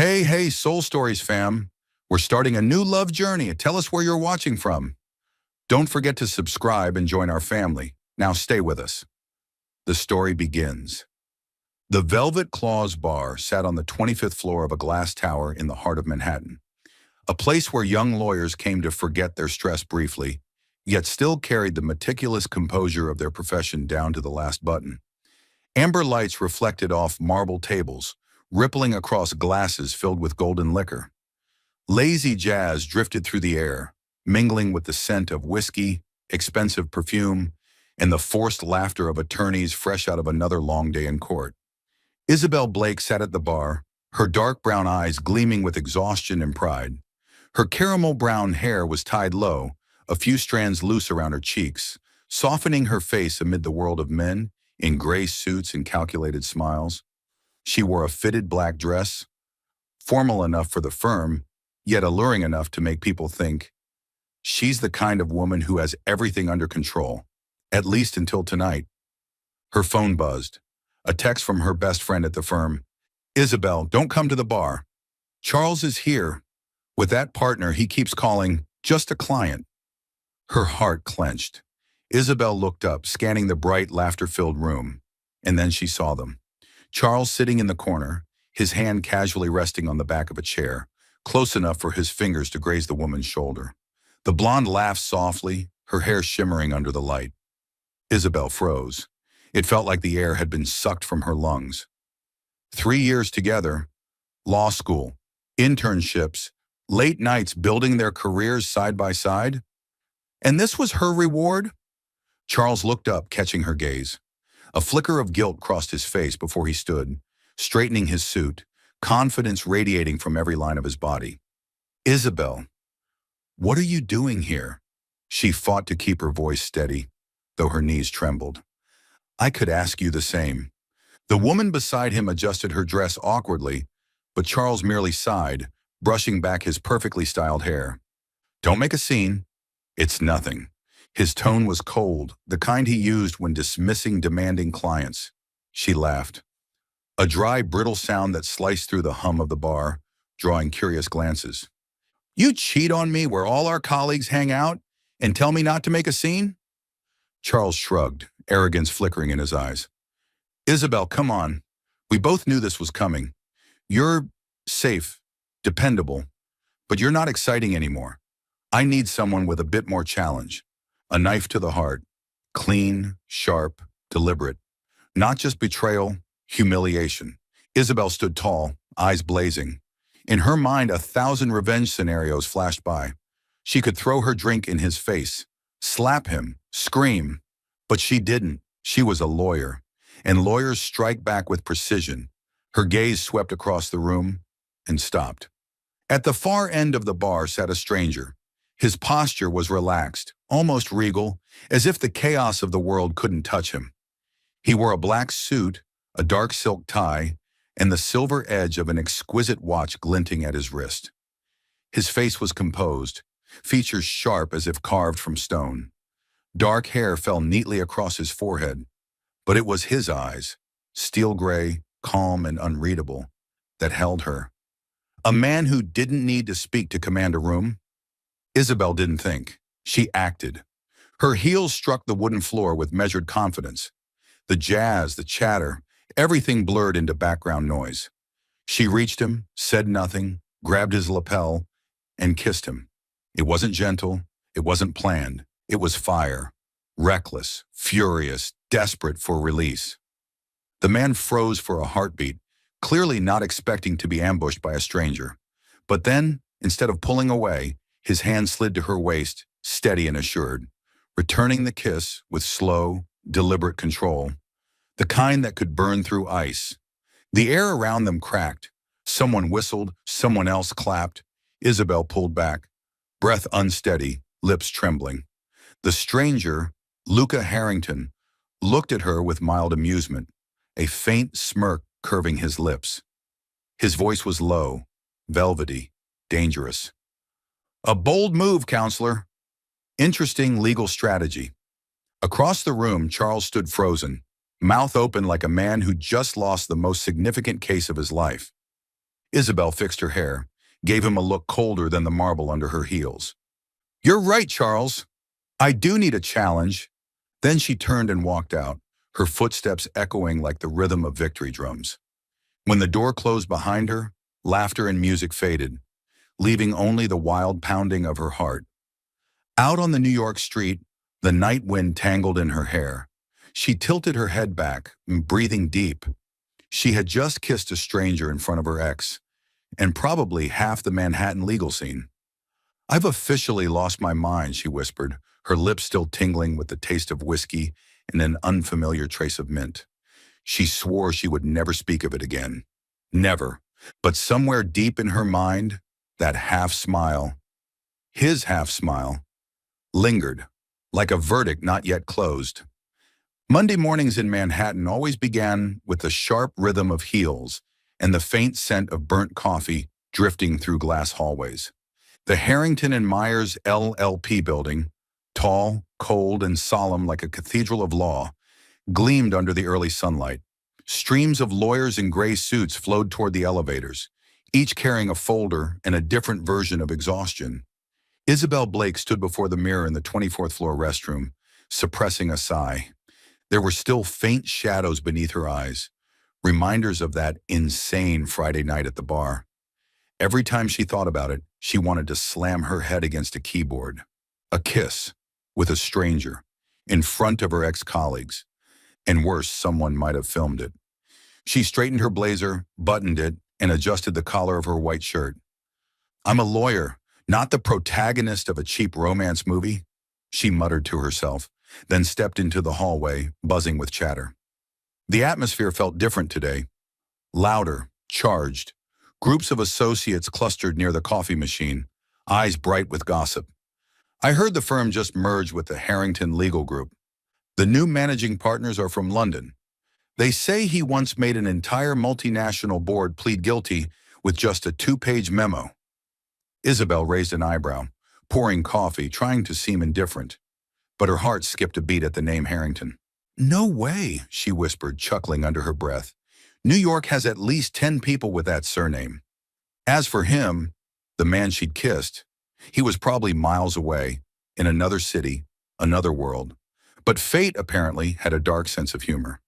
Hey, Soul Stories fam. We're starting a new love journey. Tell us where you're watching from. Don't forget to subscribe and join our family. Now stay with us. The story begins. The Velvet Claws Bar sat on the 25th floor of a glass tower in the heart of Manhattan, a place where young lawyers came to forget their stress briefly, yet still carried the meticulous composure of their profession down to the last button. Amber lights reflected off marble tables, rippling across glasses filled with golden liquor. Lazy jazz drifted through the air, mingling with the scent of whiskey, expensive perfume, and the forced laughter of attorneys fresh out of another long day in court. Isabel Blake sat at the bar, her dark brown eyes gleaming with exhaustion and pride. Her caramel brown hair was tied low, a few strands loose around her cheeks, softening her face amid the world of men in gray suits and calculated smiles. She wore a fitted black dress, formal enough for the firm, yet alluring enough to make people think, she's the kind of woman who has everything under control, at least until tonight. Her phone buzzed. A text from her best friend at the firm. Isabel, don't come to the bar. Charles is here. With that partner he keeps calling just a client. Her heart clenched. Isabel looked up, scanning the bright, laughter-filled room, and then she saw them. Charles sitting in the corner, his hand casually resting on the back of a chair, close enough for his fingers to graze the woman's shoulder. The blonde laughed softly, her hair shimmering under the light. Isabel froze. It felt like the air had been sucked from her lungs. 3 years together, law school, internships, late nights building their careers side by side. And this was her reward? Charles looked up, catching her gaze. A flicker of guilt crossed his face before he stood, straightening his suit, confidence radiating from every line of his body. Isabel, what are you doing here? She fought to keep her voice steady, though her knees trembled. I could ask you the same. The woman beside him adjusted her dress awkwardly, but Charles merely sighed, brushing back his perfectly styled hair. Don't make a scene. It's nothing. His tone was cold, the kind he used when dismissing demanding clients. She laughed. A dry, brittle sound that sliced through the hum of the bar, drawing curious glances. You cheat on me where all our colleagues hang out and tell me not to make a scene? Charles shrugged, arrogance flickering in his eyes. Isabel, come on. We both knew this was coming. You're safe, dependable, but you're not exciting anymore. I need someone with a bit more challenge. A knife to the heart. Clean, sharp, deliberate. Not just betrayal, humiliation. Isabel stood tall, eyes blazing. In her mind, 1,000 revenge scenarios flashed by. She could throw her drink in his face, slap him, scream. But she didn't. She was a lawyer, and lawyers strike back with precision. Her gaze swept across the room and stopped. At the far end of the bar sat a stranger. His posture was relaxed, almost regal, as if the chaos of the world couldn't touch him. He wore a black suit, a dark silk tie, and the silver edge of an exquisite watch glinting at his wrist. His face was composed, features sharp as if carved from stone. Dark hair fell neatly across his forehead, but it was his eyes, steel gray, calm and unreadable, that held her. A man who didn't need to speak to command a room. Isabel didn't think. She acted. Her heels struck the wooden floor with measured confidence. The jazz, the chatter, everything blurred into background noise. She reached him, said nothing, grabbed his lapel, and kissed him. It wasn't gentle. It wasn't planned. It was fire. Reckless, furious, desperate for release. The man froze for a heartbeat, clearly not expecting to be ambushed by a stranger. But then, instead of pulling away, his hand slid to her waist, steady and assured, returning the kiss with slow, deliberate control, the kind that could burn through ice. The air around them cracked. Someone whistled, someone else clapped. Isabel pulled back, breath unsteady, lips trembling. The stranger, Luca Harrington, looked at her with mild amusement, a faint smirk curving his lips. His voice was low, velvety, dangerous. A bold move, counselor. Interesting legal strategy. Across the room, Charles stood frozen, mouth open like a man who just lost the most significant case of his life. Isabel fixed her hair, gave him a look colder than the marble under her heels. "You're right, Charles. I do need a challenge." Then she turned and walked out, her footsteps echoing like the rhythm of victory drums. When the door closed behind her, laughter and music faded, leaving only the wild pounding of her heart. Out on the New York street, the night wind tangled in her hair. She tilted her head back, breathing deep. She had just kissed a stranger in front of her ex, and probably half the Manhattan legal scene. "I've officially lost my mind," she whispered, her lips still tingling with the taste of whiskey and an unfamiliar trace of mint. She swore she would never speak of it again. Never. But somewhere deep in her mind, that half-smile, his half-smile, lingered, like a verdict not yet closed. Monday mornings in Manhattan always began with the sharp rhythm of heels and the faint scent of burnt coffee drifting through glass hallways. The Harrington and Myers LLP building, tall, cold, and solemn like a cathedral of law, gleamed under the early sunlight. Streams of lawyers in gray suits flowed toward the elevators, each carrying a folder and a different version of exhaustion. Isabel Blake stood before the mirror in the 24th floor restroom, suppressing a sigh. There were still faint shadows beneath her eyes, reminders of that insane Friday night at the bar. Every time she thought about it, she wanted to slam her head against a keyboard. A kiss, with a stranger, in front of her ex-colleagues. And worse, someone might have filmed it. She straightened her blazer, buttoned it, and adjusted the collar of her white shirt. "I'm a lawyer, not the protagonist of a cheap romance movie," she muttered to herself, then stepped into the hallway, buzzing with chatter. The atmosphere felt different today. Louder, charged. Groups of associates clustered near the coffee machine, eyes bright with gossip. "I heard the firm just merged with the Harrington Legal Group. The new managing partners are from London. They say he once made an entire multinational board plead guilty with just a 2-page memo." Isabel raised an eyebrow, pouring coffee, trying to seem indifferent. But her heart skipped a beat at the name Harrington. "No way," she whispered, chuckling under her breath. "New York has at least 10 people with that surname." As for him, the man she'd kissed, he was probably miles away, in another city, another world. But fate, apparently, had a dark sense of humor.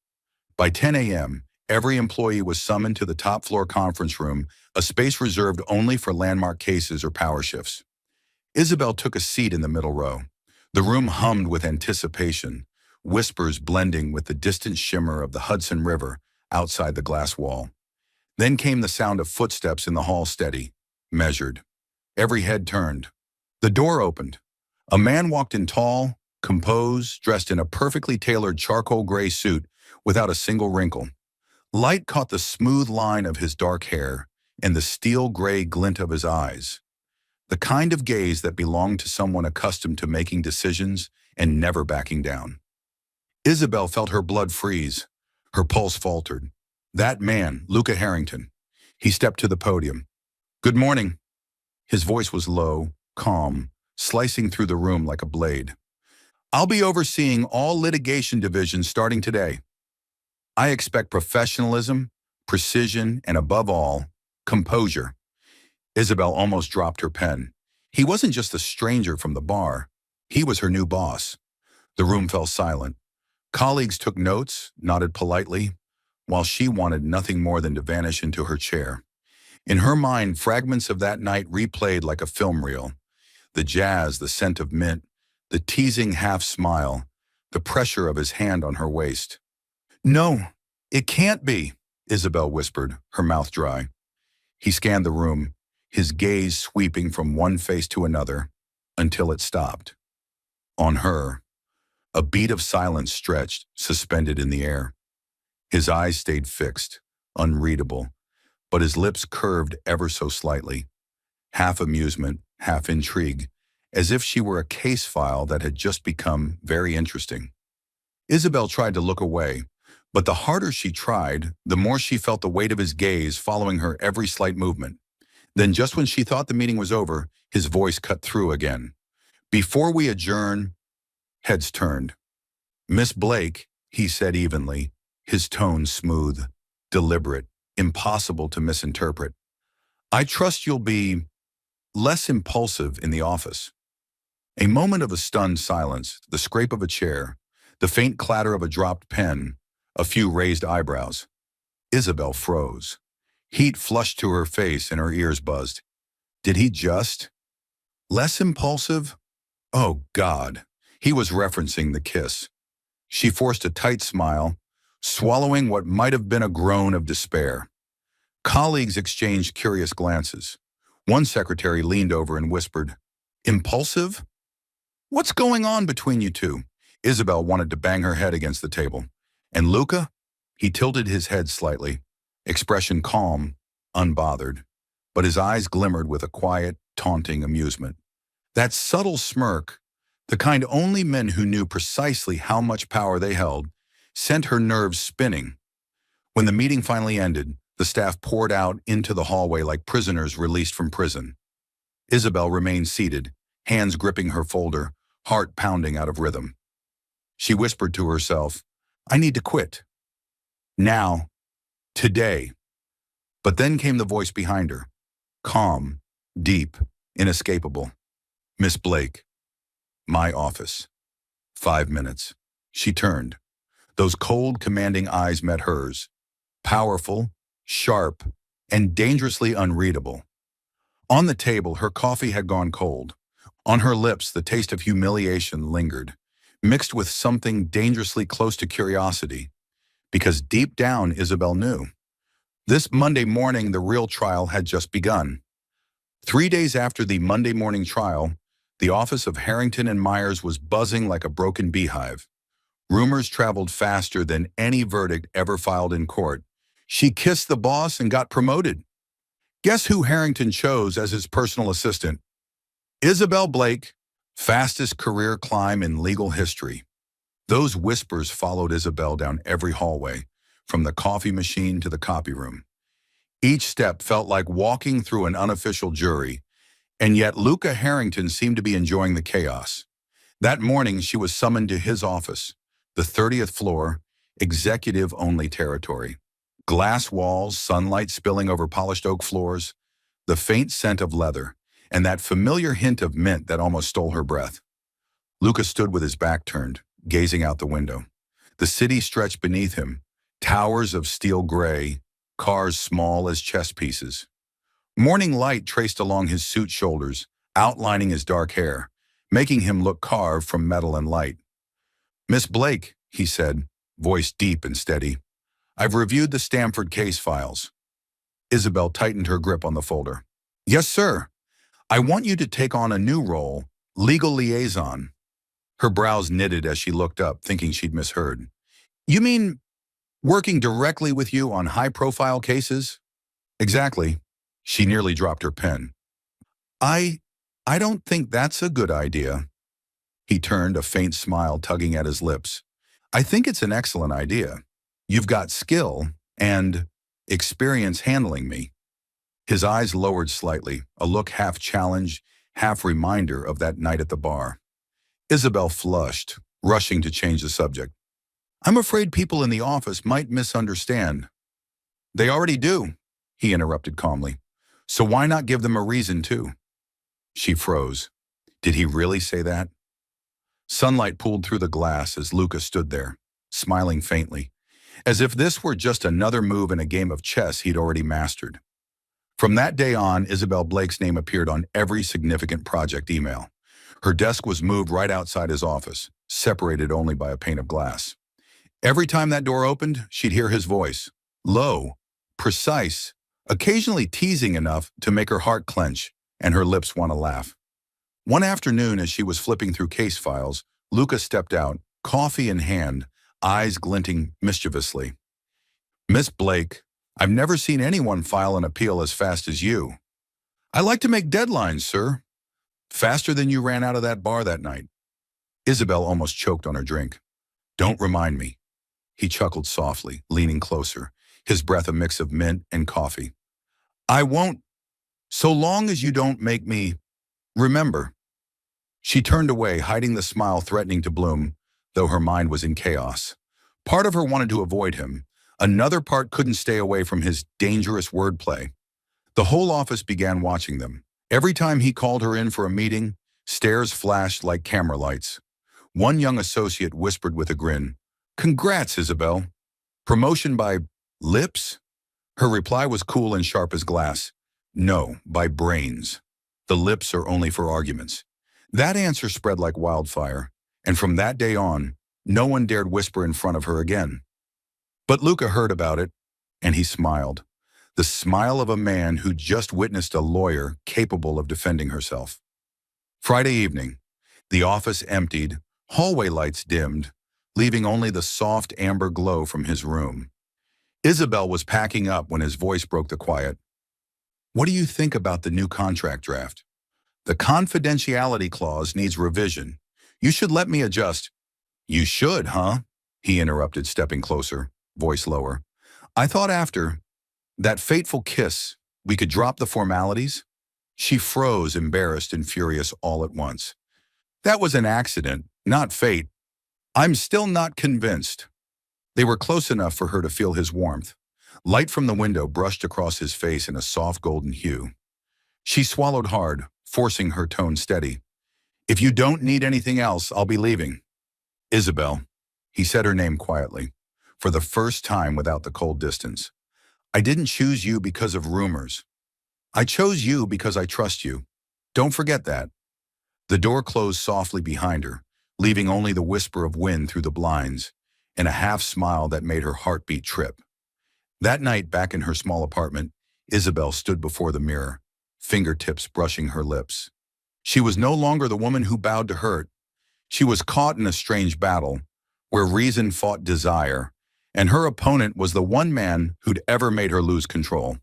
By 10 a.m., every employee was summoned to the top-floor conference room, a space reserved only for landmark cases or power shifts. Isabel took a seat in the middle row. The room hummed with anticipation, whispers blending with the distant shimmer of the Hudson River outside the glass wall. Then came the sound of footsteps in the hall, steady, measured. Every head turned. The door opened. A man walked in, tall, composed, dressed in a perfectly tailored charcoal gray suit without a single wrinkle. Light caught the smooth line of his dark hair and the steel gray glint of his eyes. The kind of gaze that belonged to someone accustomed to making decisions and never backing down. Isabel felt her blood freeze. Her pulse faltered. That man, Luca Harrington. He stepped to the podium. "Good morning." His voice was low, calm, slicing through the room like a blade. "I'll be overseeing all litigation divisions starting today. I expect professionalism, precision, and above all, composure." Isabel almost dropped her pen. He wasn't just a stranger from the bar. He was her new boss. The room fell silent. Colleagues took notes, nodded politely, while she wanted nothing more than to vanish into her chair. In her mind, fragments of that night replayed like a film reel. The jazz, the scent of mint, the teasing half-smile, the pressure of his hand on her waist. "No, it can't be," Isabel whispered, her mouth dry. He scanned the room, his gaze sweeping from one face to another, until it stopped. On her, a beat of silence stretched, suspended in the air. His eyes stayed fixed, unreadable, but his lips curved ever so slightly, half amusement, half intrigue, as if she were a case file that had just become very interesting. Isabel tried to look away, but the harder she tried, the more she felt the weight of his gaze following her every slight movement. Then just when she thought the meeting was over, his voice cut through again. "Before we adjourn," heads turned. "Miss Blake," he said evenly, his tone smooth, deliberate, impossible to misinterpret. I trust you'll be less impulsive in the office. A moment of a stunned silence, the scrape of a chair, the faint clatter of a dropped pen, a few raised eyebrows. Isabel froze. Heat flushed to her face and her ears buzzed. Did he just? Less impulsive? Oh, God. He was referencing the kiss. She forced a tight smile, swallowing what might have been a groan of despair. Colleagues exchanged curious glances. One secretary leaned over and whispered, "Impulsive? What's going on between you two?" Isabel wanted to bang her head against the table. And Luca? He tilted his head slightly, expression calm, unbothered, but his eyes glimmered with a quiet, taunting amusement. That subtle smirk, the kind only men who knew precisely how much power they held, sent her nerves spinning. When the meeting finally ended, the staff poured out into the hallway like prisoners released from prison. Isabel remained seated, hands gripping her folder, heart pounding out of rhythm. She whispered to herself, "I need to quit. Now. Today." But then came the voice behind her, calm, deep, inescapable. "Miss Blake, my office. 5 minutes." She turned. Those cold, commanding eyes met hers, powerful, sharp, and dangerously unreadable. On the table, her coffee had gone cold. On her lips, the taste of humiliation lingered, mixed with something dangerously close to curiosity. Because deep down, Isabel knew. This Monday morning, the real trial had just begun. 3 days after the Monday morning trial, the office of Harrington and Myers was buzzing like a broken beehive. Rumors traveled faster than any verdict ever filed in court. She kissed the boss and got promoted. Guess who Harrington chose as his personal assistant? Isabel Blake, fastest career climb in legal history. Those whispers followed Isabel down every hallway, from the coffee machine to the copy room. Each step felt like walking through an unofficial jury, and yet Luca Harrington seemed to be enjoying the chaos. That morning, she was summoned to his office, the 30th floor, executive-only territory. Glass walls, sunlight spilling over polished oak floors, the faint scent of leather, and that familiar hint of mint that almost stole her breath. Luca stood with his back turned, gazing out the window. The city stretched beneath him, towers of steel gray, cars small as chess pieces. Morning light traced along his suit shoulders, outlining his dark hair, making him look carved from metal and light. "Miss Blake," he said, voice deep and steady, "I've reviewed the Stamford case files." Isabel tightened her grip on the folder. "Yes, sir. I want you to take on a new role, legal liaison." Her brows knitted as she looked up, thinking she'd misheard. "You mean working directly with you on high-profile cases?" "Exactly." She nearly dropped her pen. I don't think that's a good idea." He turned, a faint smile tugging at his lips. "I think it's an excellent idea. You've got skill and experience handling me." His eyes lowered slightly, a look half challenge, half reminder of that night at the bar. Isabel flushed, rushing to change the subject. "I'm afraid people in the office might misunderstand." "They already do," he interrupted calmly. "So why not give them a reason too?" She froze. Did he really say that? Sunlight pooled through the glass as Luca stood there, smiling faintly, as if this were just another move in a game of chess he'd already mastered. From that day on, Isabel Blake's name appeared on every significant project email. Her desk was moved right outside his office, separated only by a pane of glass. Every time that door opened, she'd hear his voice, low, precise, occasionally teasing enough to make her heart clench and her lips want to laugh. One afternoon, as she was flipping through case files, Luca stepped out, coffee in hand, eyes glinting mischievously. "Miss Blake, I've never seen anyone file an appeal as fast as you." "I like to make deadlines, sir." "Faster than you ran out of that bar that night." Isabel almost choked on her drink. "Don't remind me." He chuckled softly, leaning closer, his breath a mix of mint and coffee. "I won't, so long as you don't make me remember." She turned away, hiding the smile threatening to bloom, though her mind was in chaos. Part of her wanted to avoid him. Another part couldn't stay away from his dangerous wordplay. The whole office began watching them. Every time he called her in for a meeting, stares flashed like camera lights. One young associate whispered with a grin, "Congrats, Isabel. Promotion by lips?" Her reply was cool and sharp as glass. "No, by brains. The lips are only for arguments." That answer spread like wildfire, and from that day on, no one dared whisper in front of her again. But Luca heard about it, and he smiled. The smile of a man who just witnessed a lawyer capable of defending herself. Friday evening, the office emptied, hallway lights dimmed, leaving only the soft amber glow from his room. Isabel was packing up when his voice broke the quiet. "What do you think about the new contract draft? The confidentiality clause needs revision. You should let me adjust." "You should, huh?" he interrupted, stepping closer, voice lower. "I thought after that fateful kiss, we could drop the formalities." She froze, embarrassed and furious all at once. "That was an accident, not fate." "I'm still not convinced." They were close enough for her to feel his warmth. Light from the window brushed across his face in a soft golden hue. She swallowed hard, forcing her tone steady. "If you don't need anything else, I'll be leaving." "Isabel," he said her name quietly, for the first time without the cold distance. "I didn't choose you because of rumors. I chose you because I trust you. Don't forget that." The door closed softly behind her, leaving only the whisper of wind through the blinds, and a half smile that made her heartbeat trip. That night, back in her small apartment, Isabel stood before the mirror, fingertips brushing her lips. She was no longer the woman who bowed to hurt. She was caught in a strange battle, where reason fought desire, and her opponent was the one man who'd ever made her lose control.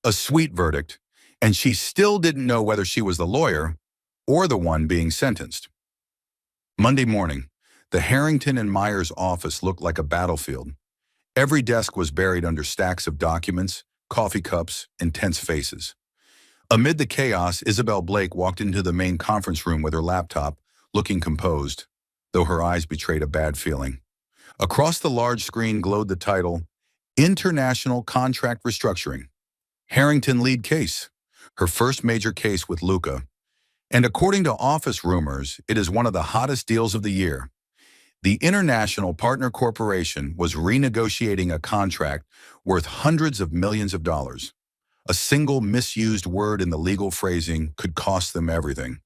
A sweet verdict, and she still didn't know whether she was the lawyer or the one being sentenced. Monday morning, the Harrington and Myers office looked like a battlefield. Every desk was buried under stacks of documents, coffee cups, and tense faces. Amid the chaos, Isabel Blake walked into the main conference room with her laptop, looking composed, though her eyes betrayed a bad feeling. Across the large screen glowed the title, "International Contract Restructuring. Harrington Lead Case," her first major case with Luca. And according to office rumors, it is one of the hottest deals of the year. The International Partner Corporation was renegotiating a contract worth hundreds of millions of dollars. A single misused word in the legal phrasing could cost them everything.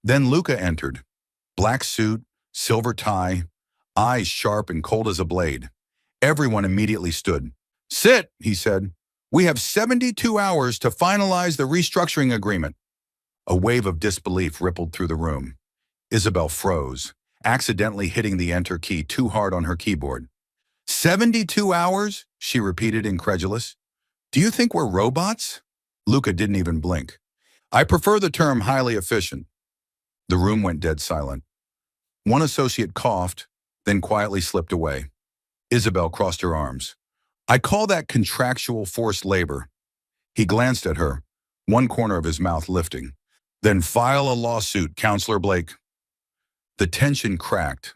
Then Luca entered. Black suit, silver tie, eyes sharp and cold as a blade. Everyone immediately stood. "Sit," he said. "We have 72 hours to finalize the restructuring agreement." A wave of disbelief rippled through the room. Isabel froze, accidentally hitting the enter key too hard on her keyboard. 72 hours? She repeated, incredulous. "Do you think we're robots?" Luca didn't even blink. "I prefer the term highly efficient." The room went dead silent. One associate coughed, then quietly slipped away. Isabel crossed her arms. "I call that contractual forced labor." He glanced at her, one corner of his mouth lifting. "Then file a lawsuit, Counselor Blake." The tension cracked.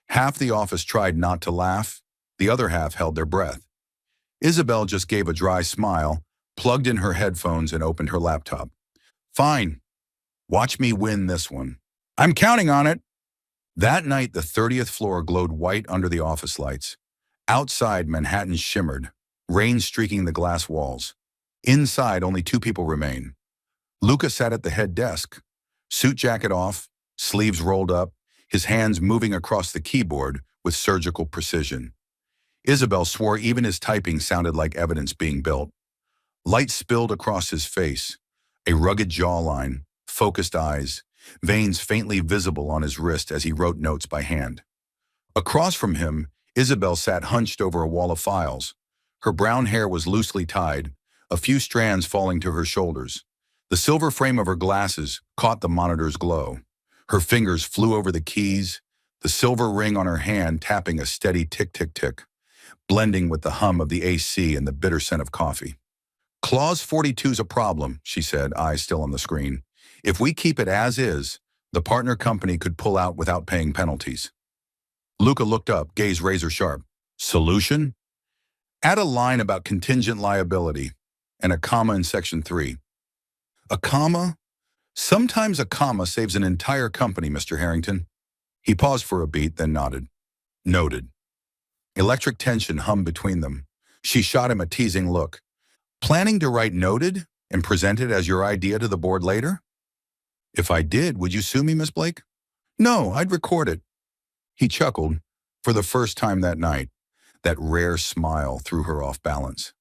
Half the office tried not to laugh. The other half held their breath. Isabel just gave a dry smile, plugged in her headphones, and opened her laptop. "Fine. Watch me win this one. I'm counting on it." That night, the 30th floor glowed white under the office lights. Outside, Manhattan shimmered, rain streaking the glass walls. Inside, only two people remained. Luca sat at the head desk, suit jacket off, sleeves rolled up, his hands moving across the keyboard with surgical precision. Isabel swore even his typing sounded like evidence being built. Light spilled across his face, a rugged jawline, focused eyes, veins faintly visible on his wrist as he wrote notes by hand. Across from him, Isabel sat hunched over a wall of files. Her brown hair was loosely tied, a few strands falling to her shoulders. The silver frame of her glasses caught the monitor's glow. Her fingers flew over the keys, the silver ring on her hand tapping a steady tick-tick-tick, blending with the hum of the AC and the bitter scent of coffee. "Clause 42's a problem," she said, eyes still on the screen. "If we keep it as is, the partner company could pull out without paying penalties." Luca looked up, gaze razor sharp. "Solution?" "Add a line about contingent liability." and a comma in section 3. A comma? Sometimes a comma saves an entire company, Mr. Harrington. He paused for a beat, then nodded. Noted. Electric tension hummed between them. She shot him a teasing look. Planning to write noted and present it as your idea to the board later? If I did, would you sue me, Miss Blake? No, I'd record it. He chuckled, for the first time that night. That rare smile threw her off balance.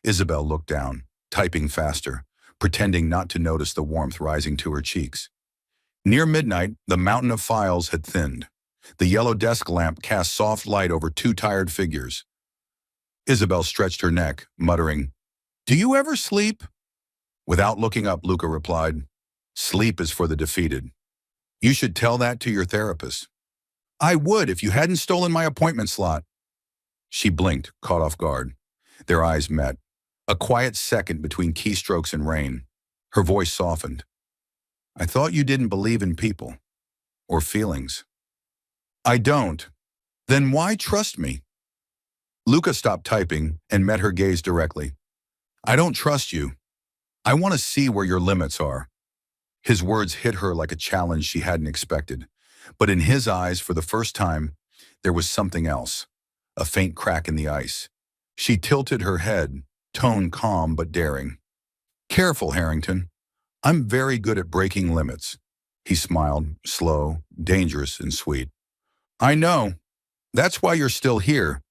Isabel looked down, typing faster, pretending not to notice the warmth rising to her cheeks. Near midnight, the mountain of files had thinned. The yellow desk lamp cast soft light over 2 tired figures. Isabel stretched her neck, muttering, "Do you ever sleep?" Without looking up, Luca replied, "Sleep is for the defeated. You should tell that to your therapist." "I would if you hadn't stolen my appointment slot." She blinked, caught off guard. Their eyes met. A quiet second between keystrokes and rain. Her voice softened. "I thought you didn't believe in people. Or feelings." "I don't. Then why trust me?" Luca stopped typing and met her gaze directly. "I don't trust you. I want to see where your limits are." His words hit her like a challenge she hadn't expected. But in his eyes, for the first time, there was something else. A faint crack in the ice. She tilted her head, tone calm but daring. "Careful, Harrington. I'm very good at breaking limits." He smiled, slow, dangerous, and sweet. "I know. That's why you're still here."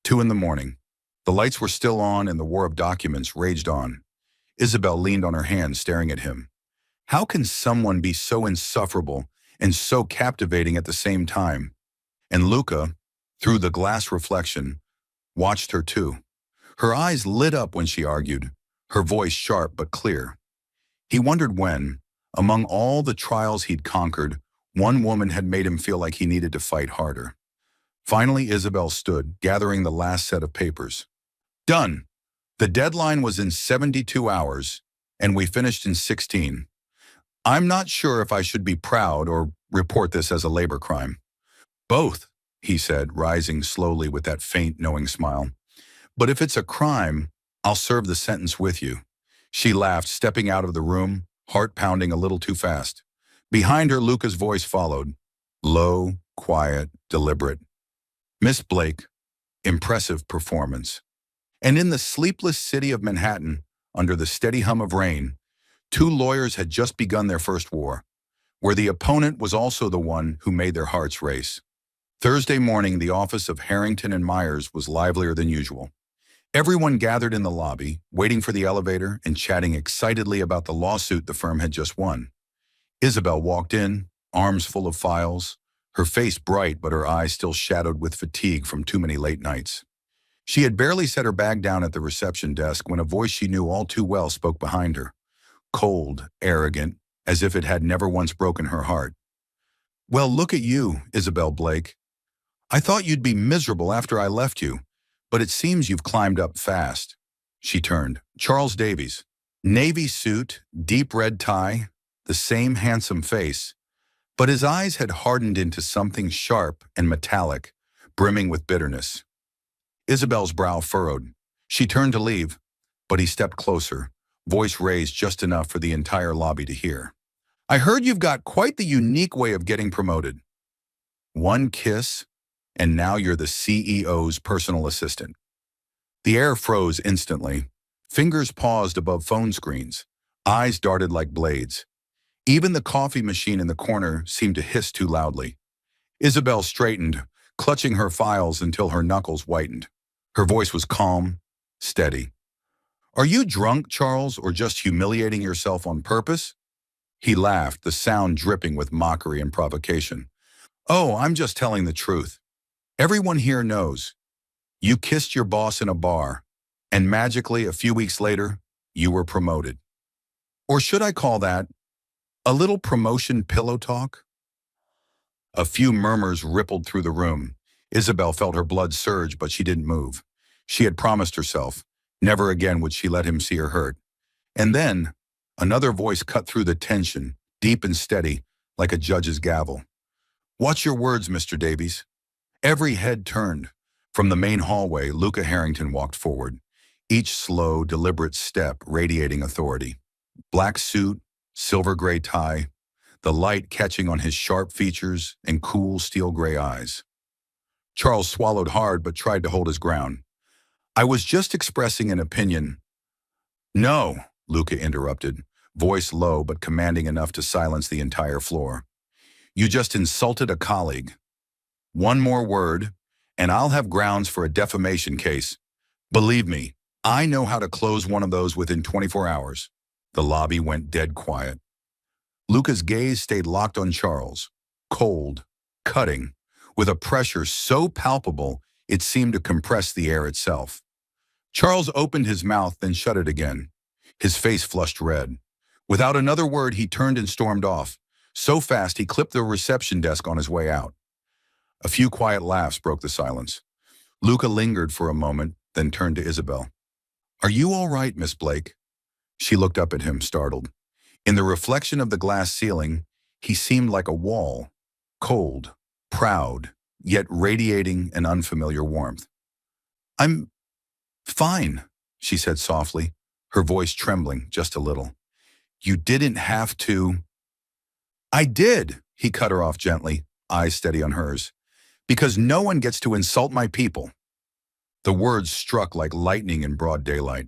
2 in the morning. The lights were still on and the war of documents raged on. Isabel leaned on her hand, staring at him. How can someone be so insufferable and so captivating at the same time? And Luca, through the glass reflection, watched her too. Her eyes lit up when she argued, her voice sharp but clear. He wondered when, among all the trials he'd conquered, one woman had made him feel like he needed to fight harder. Finally, Isabel stood, gathering the last set of papers. "Done. The deadline was in 72 hours, and we finished in 16. I'm not sure if I should be proud or report this as a labor crime." "Both," he said, rising slowly with that faint, knowing smile. "But if it's a crime, I'll serve the sentence with you." She laughed, stepping out of the room, heart pounding a little too fast. Behind her, Luca's voice followed, low, quiet, deliberate. "Miss Blake, impressive performance." And in the sleepless city of Manhattan, under the steady hum of rain, 2 lawyers had just begun their first war, where the opponent was also the one who made their hearts race. Thursday morning, the office of Harrington and Myers was livelier than usual. Everyone gathered in the lobby, waiting for the elevator and chatting excitedly about the lawsuit the firm had just won. Isabel walked in, arms full of files, her face bright but her eyes still shadowed with fatigue from too many late nights. She had barely set her bag down at the reception desk when a voice she knew all too well spoke behind her. Cold, arrogant, as if it had never once broken her heart. "Well, look at you, Isabel Blake. I thought you'd be miserable after I left you, but it seems you've climbed up fast." She turned. Charles Davies. Navy suit, deep red tie, the same handsome face, but his eyes had hardened into something sharp and metallic, brimming with bitterness. Isabel's brow furrowed. She turned to leave, but he stepped closer, voice raised just enough for the entire lobby to hear. "I heard you've got quite the unique way of getting promoted. One kiss, and now you're the CEO's personal assistant." The air froze instantly. Fingers paused above phone screens. Eyes darted like blades. Even the coffee machine in the corner seemed to hiss too loudly. Isabel straightened, clutching her files until her knuckles whitened. Her voice was calm, steady. "Are you drunk, Charles, or just humiliating yourself on purpose?" He laughed, the sound dripping with mockery and provocation. "Oh, I'm just telling the truth. Everyone here knows. You kissed your boss in a bar, and magically, a few weeks later, you were promoted. Or should I call that a little promotion pillow talk?" A few murmurs rippled through the room. Isabel felt her blood surge, but she didn't move. She had promised herself, never again would she let him see her hurt. And then, another voice cut through the tension, deep and steady, like a judge's gavel. "Watch your words, Mr. Davies." Every head turned. From the main hallway, Luca Harrington walked forward. each slow, deliberate step radiating authority. Black suit, silver gray tie, the light catching on his sharp features and cool steel gray eyes. Charles swallowed hard but tried to hold his ground. I was just expressing an opinion. No, Luca interrupted, voice low but commanding enough to silence the entire floor. You just insulted a colleague. One more word, and I'll have grounds for a defamation case. Believe me, I know how to close one of those within 24 hours. The lobby went dead quiet. Luca's gaze stayed locked on Charles, cold, cutting, with a pressure so palpable it seemed to compress the air itself. Charles opened his mouth, then shut it again. His face flushed red. Without another word, he turned and stormed off, so fast he clipped the reception desk on his way out. A few quiet laughs broke the silence. Luca lingered for a moment, then turned to Isabel. Are you all right, Miss Blake? She looked up at him, startled. In the reflection of the glass ceiling, he seemed like a wall, cold, proud, yet radiating an unfamiliar warmth. I'm fine, she said softly, her voice trembling just a little. You didn't have to. I did, he cut her off gently, eyes steady on hers. Because no one gets to insult my people. The words struck like lightning in broad daylight.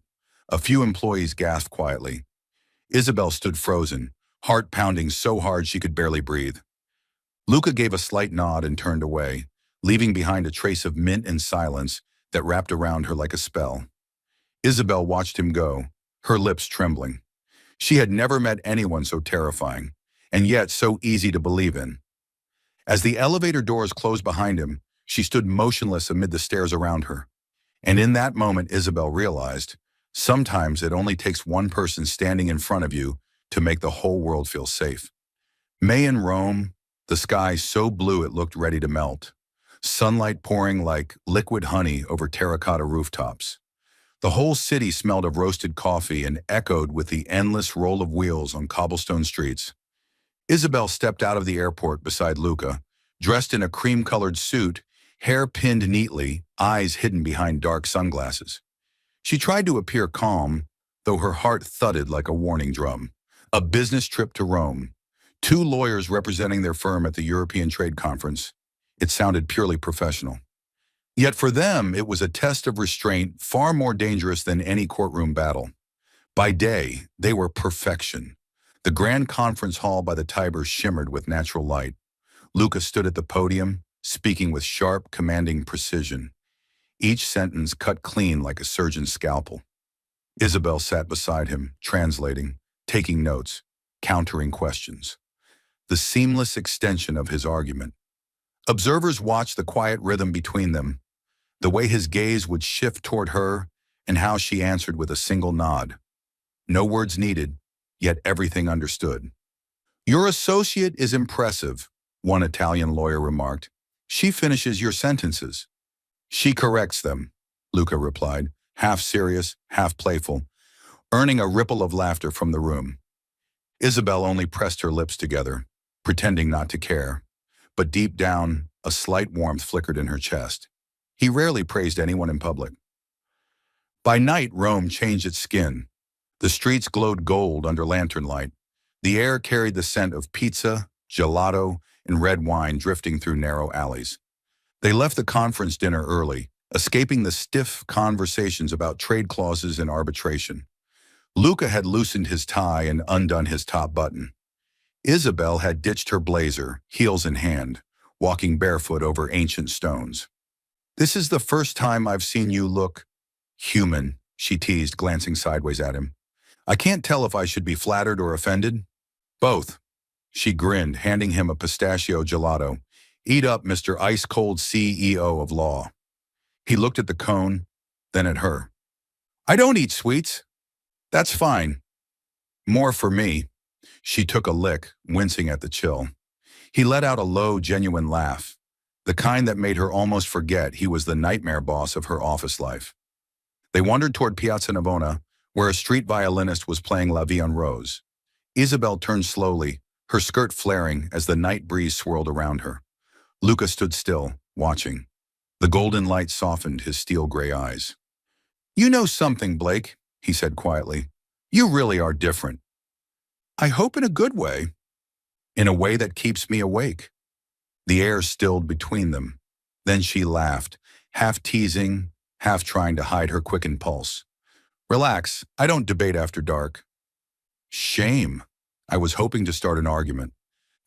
A few employees gasped quietly. Isabel stood frozen, heart pounding so hard she could barely breathe. Luca gave a slight nod and turned away, leaving behind a trace of mint and silence that wrapped around her like a spell. Isabel watched him go, her lips trembling. She had never met anyone so terrifying, and yet so easy to believe in. As the elevator doors closed behind him, she stood motionless amid the stares around her. And in that moment, Isabel realized, sometimes it only takes one person standing in front of you to make the whole world feel safe. May in Rome, the sky so blue it looked ready to melt. Sunlight pouring like liquid honey over terracotta rooftops. The whole city smelled of roasted coffee and echoed with the endless roll of wheels on cobblestone streets. Isabel stepped out of the airport beside Luca, dressed in a cream-colored suit, hair pinned neatly, eyes hidden behind dark sunglasses. She tried to appear calm, though her heart thudded like a warning drum. A business trip to Rome. 2 lawyers representing their firm at the European Trade Conference. It sounded purely professional. Yet for them, it was a test of restraint far more dangerous than any courtroom battle. By day, they were perfection. The grand conference hall by the Tiber shimmered with natural light. Luca stood at the podium, speaking with sharp, commanding precision. Each sentence cut clean like a surgeon's scalpel. Isabel sat beside him, translating, taking notes, countering questions. The seamless extension of his argument. Observers watched the quiet rhythm between them, the way his gaze would shift toward her and how she answered with a single nod. No words needed, yet everything understood. Your associate is impressive, one Italian lawyer remarked. She finishes your sentences. She corrects them, Luca replied, half serious, half playful, earning a ripple of laughter from the room. Isabel only pressed her lips together, pretending not to care. But deep down, a slight warmth flickered in her chest. He rarely praised anyone in public. By night, Rome changed its skin. The streets glowed gold under lantern light. The air carried the scent of pizza, gelato, and red wine drifting through narrow alleys. They left the conference dinner early, escaping the stiff conversations about trade clauses and arbitration. Luca had loosened his tie and undone his top button. Isabel had ditched her blazer, heels in hand, walking barefoot over ancient stones. This is the first time I've seen you look human, she teased, glancing sideways at him. I can't tell if I should be flattered or offended. Both. She grinned, handing him a pistachio gelato. Eat up, Mr. Ice-Cold CEO of law. He looked at the cone, then at her. I don't eat sweets. That's fine. More for me. She took a lick, wincing at the chill. He let out a low, genuine laugh, the kind that made her almost forget he was the nightmare boss of her office life. They wandered toward Piazza Navona, where a street violinist was playing La Vie en Rose. Isabel turned slowly, her skirt flaring as the night breeze swirled around her. Luca stood still, watching. The golden light softened his steel gray eyes. "You know something, Blake," he said quietly. "You really are different. I hope in a good way, in a way that keeps me awake." The air stilled between them. Then she laughed, half teasing, half trying to hide her quickened pulse. "Relax, I don't debate after dark." "Shame." I was hoping to start an argument.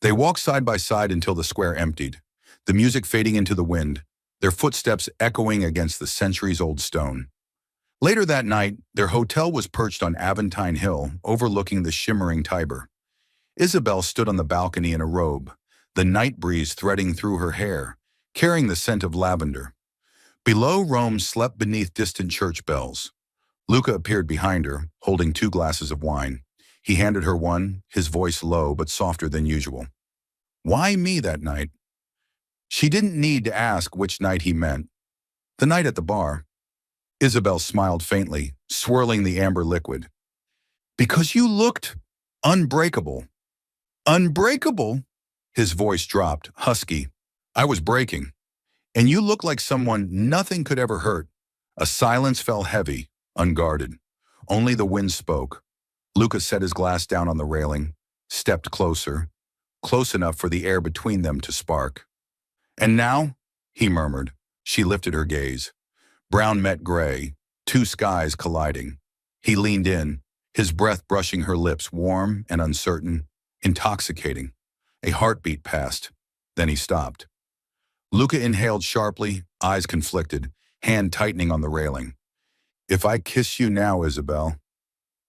They walked side by side until the square emptied, the music fading into the wind, their footsteps echoing against the centuries-old stone. Later that night, their hotel was perched on Aventine Hill, overlooking the shimmering Tiber. Isabel stood on the balcony in a robe, the night breeze threading through her hair, carrying the scent of lavender. Below, Rome slept beneath distant church bells. Luca appeared behind her, holding 2 glasses of wine. He handed her one, his voice low but softer than usual. Why me that night? She didn't need to ask which night he meant. The night at the bar. Isabel smiled faintly, swirling the amber liquid. Because you looked unbreakable. Unbreakable? His voice dropped, husky. I was breaking. And you looked like someone nothing could ever hurt. A silence fell heavy, unguarded. Only the wind spoke. Lucas set his glass down on the railing, stepped closer, close enough for the air between them to spark. And now, he murmured. She lifted her gaze. Brown met gray, 2 skies colliding. He leaned in, his breath brushing her lips, warm and uncertain, intoxicating. A heartbeat passed. Then he stopped. Luca inhaled sharply, eyes conflicted, hand tightening on the railing. If I kiss you now, Isabel,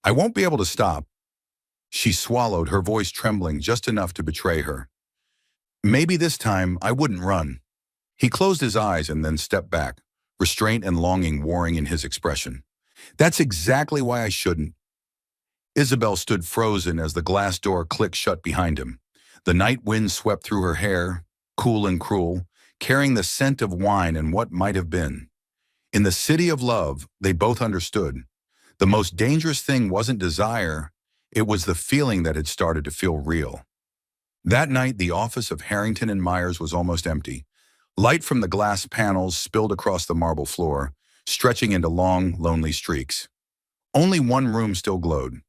I won't be able to stop. She swallowed, her voice trembling just enough to betray her. Maybe this time I wouldn't run. He closed his eyes and then stepped back, restraint and longing warring in his expression. That's exactly why I shouldn't. Isabel stood frozen as the glass door clicked shut behind him. The night wind swept through her hair, cool and cruel, carrying the scent of wine and what might have been. In the city of love, they both understood. The most dangerous thing wasn't desire, it was the feeling that had started to feel real. That night, the office of Harrington and Myers was almost empty. Light from the glass panels spilled across the marble floor, stretching into long, lonely streaks. Only one room still glowed.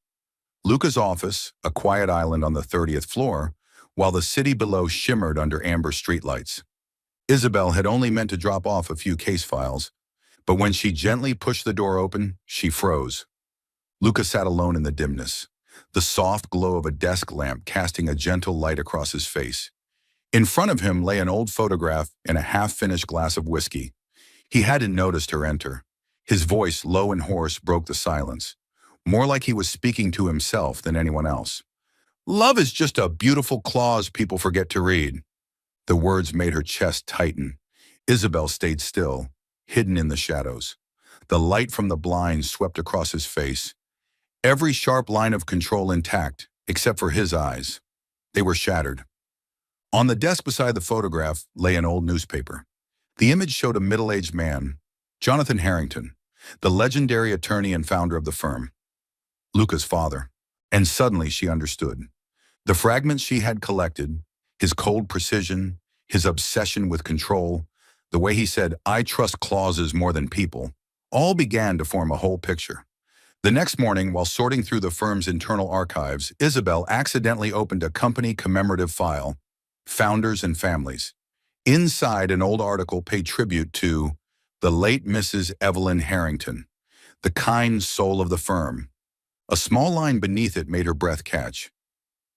Luca's office, a quiet island on the 30th floor, while the city below shimmered under amber streetlights. Isabel had only meant to drop off a few case files, but when she gently pushed the door open, she froze. Luca sat alone in the dimness, the soft glow of a desk lamp casting a gentle light across his face. In front of him lay an old photograph and a half-finished glass of whiskey. He hadn't noticed her enter. His voice, low and hoarse, broke the silence, more like he was speaking to himself than anyone else. Love is just a beautiful clause people forget to read. The words made her chest tighten. Isabel stayed still, hidden in the shadows. The light from the blinds swept across his face, every sharp line of control intact, except for his eyes. They were shattered. On the desk beside the photograph lay an old newspaper. The image showed a middle-aged man, Jonathan Harrington, the legendary attorney and founder of the firm, Luca's father. And suddenly she understood. The fragments she had collected, his cold precision, his obsession with control, the way he said, "I trust clauses more than people," all began to form a whole picture. The next morning, while sorting through the firm's internal archives, Isabel accidentally opened a company commemorative file, Founders and Families. Inside, an old article paid tribute to the late Mrs. Evelyn Harrington, the kind soul of the firm. A small line beneath it made her breath catch.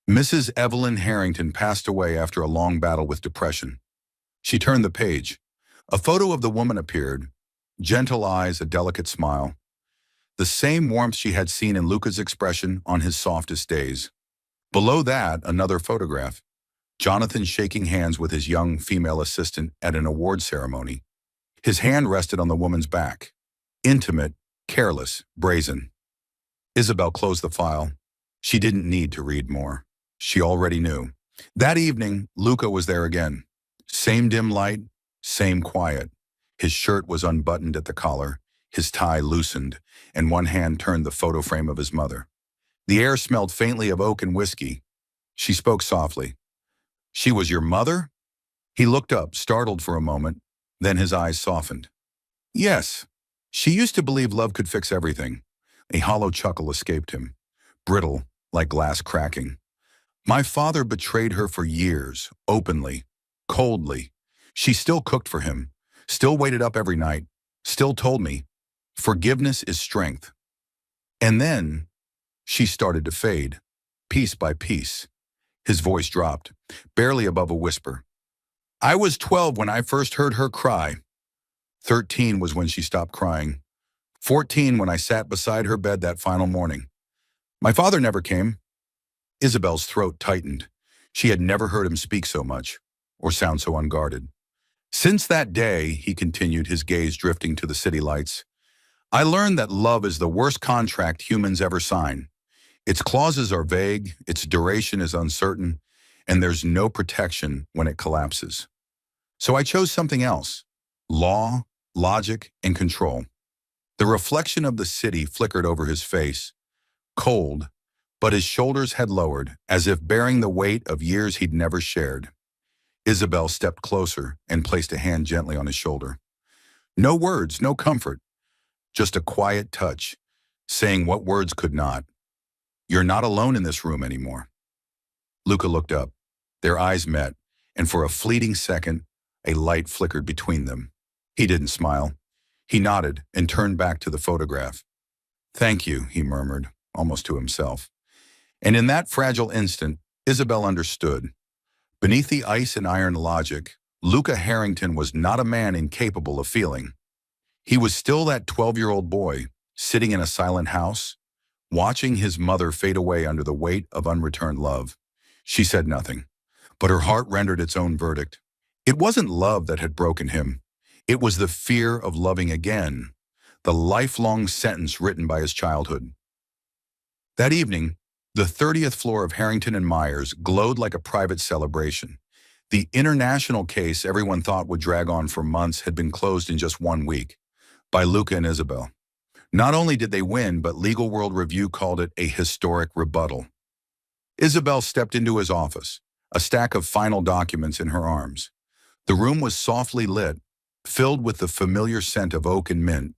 Mrs. Evelyn Harrington passed away after a long battle with depression. She turned the page. A photo of the woman appeared, gentle eyes, a delicate smile. The same warmth she had seen in Luca's expression on his softest days. Below that, another photograph. Jonathan shaking hands with his young female assistant at an award ceremony. His hand rested on the woman's back. Intimate, careless, brazen. Isabel closed the file. She didn't need to read more. She already knew. That evening, Luca was there again. Same dim light, same quiet. His shirt was unbuttoned at the collar, his tie loosened, and one hand turned the photo frame of his mother. The air smelled faintly of oak and whiskey. She spoke softly. "She was your mother?" He looked up, startled for a moment, then his eyes softened. "Yes." She used to believe love could fix everything. A hollow chuckle escaped him, brittle, like glass cracking. My father betrayed her for years, openly, coldly. She still cooked for him, still waited up every night, still told me, forgiveness is strength. And then she started to fade, piece by piece. His voice dropped, barely above a whisper. I was 12 when I first heard her cry. 13 was when she stopped crying. 14 when I sat beside her bed that final morning. My father never came. Isabel's throat tightened. She had never heard him speak so much, or sound so unguarded. Since that day, he continued, his gaze drifting to the city lights, I learned that love is the worst contract humans ever sign. Its clauses are vague, its duration is uncertain, and there's no protection when it collapses. So I chose something else: law, logic, and control. The reflection of the city flickered over his face, cold, but his shoulders had lowered, as if bearing the weight of years he'd never shared. Isabel stepped closer and placed a hand gently on his shoulder. No words, no comfort, just a quiet touch, saying what words could not. You're not alone in this room anymore. Luca looked up. Their eyes met, and for a fleeting second, a light flickered between them. He didn't smile. He nodded and turned back to the photograph. Thank you, he murmured, almost to himself. And in that fragile instant, Isabel understood. Beneath the ice and iron logic, Luca Harrington was not a man incapable of feeling. He was still that 12-year-old boy, sitting in a silent house, watching his mother fade away under the weight of unreturned love. She said nothing, but her heart rendered its own verdict. It wasn't love that had broken him. It was the fear of loving again, the lifelong sentence written by his childhood. That evening, the 30th floor of Harrington and Myers glowed like a private celebration. The international case everyone thought would drag on for months had been closed in just 1 week, by Luca and Isabel. Not only did they win, but Legal World Review called it a historic rebuttal. Isabel stepped into his office, a stack of final documents in her arms. The room was softly lit, filled with the familiar scent of oak and mint,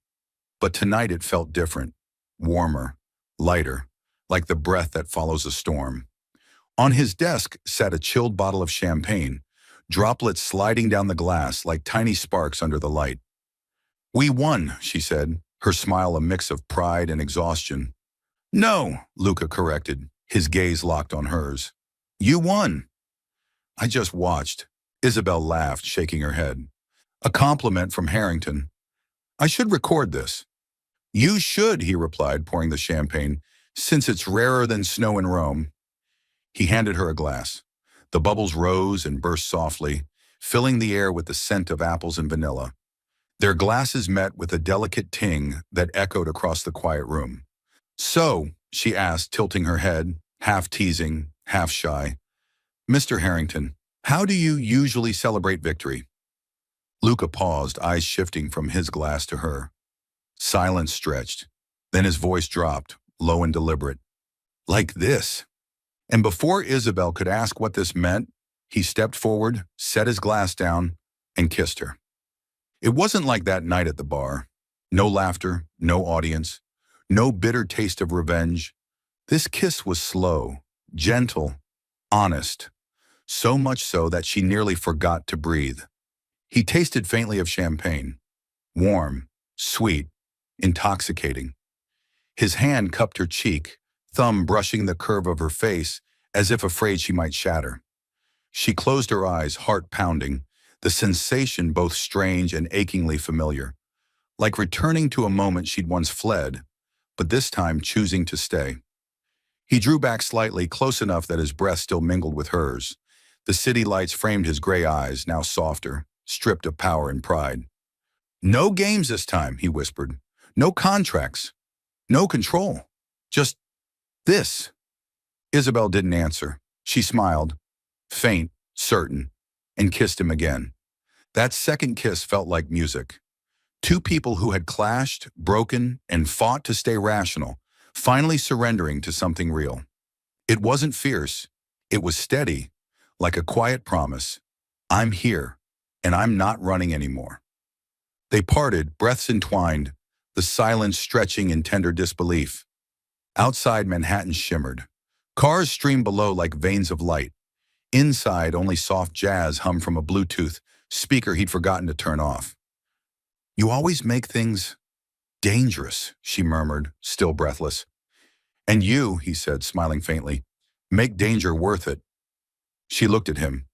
but tonight it felt different, warmer, lighter, like the breath that follows a storm. On his desk sat a chilled bottle of champagne, droplets sliding down the glass like tiny sparks under the light. We won, she said, her smile a mix of pride and exhaustion. No, Luca corrected, his gaze locked on hers. You won. I just watched. Isabel laughed, shaking her head. A compliment from Harrington. I should record this. You should, he replied, pouring the champagne, since it's rarer than snow in Rome. He handed her a glass. The bubbles rose and burst softly, filling the air with the scent of apples and vanilla. Their glasses met with a delicate ting that echoed across the quiet room. So, she asked, tilting her head, half teasing, half shy, Mr. Harrington, how do you usually celebrate victory? Luca paused, eyes shifting from his glass to her. Silence stretched. Then his voice dropped, low and deliberate. Like this. And before Isabel could ask what this meant, he stepped forward, set his glass down, and kissed her. It wasn't like that night at the bar. No laughter, no audience, no bitter taste of revenge. This kiss was slow, gentle, honest, so much so that she nearly forgot to breathe. He tasted faintly of champagne, warm, sweet, intoxicating. His hand cupped her cheek, thumb brushing the curve of her face as if afraid she might shatter. She closed her eyes, heart pounding, the sensation both strange and achingly familiar, like returning to a moment she'd once fled, but this time choosing to stay. He drew back slightly, close enough that his breath still mingled with hers. The city lights framed his gray eyes, now softer, stripped of power and pride. No games this time, he whispered. No contracts. No control. Just this. Isabel didn't answer. She smiled, faint, certain, and kissed him again. That second kiss felt like music. Two people who had clashed, broken, and fought to stay rational, finally surrendering to something real. It wasn't fierce. It was steady, like a quiet promise. I'm here, and I'm not running anymore. They parted, breaths entwined, the silence stretching in tender disbelief. Outside, Manhattan shimmered. Cars streamed below like veins of light. Inside, only soft jazz hummed from a Bluetooth speaker he'd forgotten to turn off. "You always make things dangerous," she murmured, still breathless. "And you," he said, smiling faintly, "make danger worth it." She looked at him,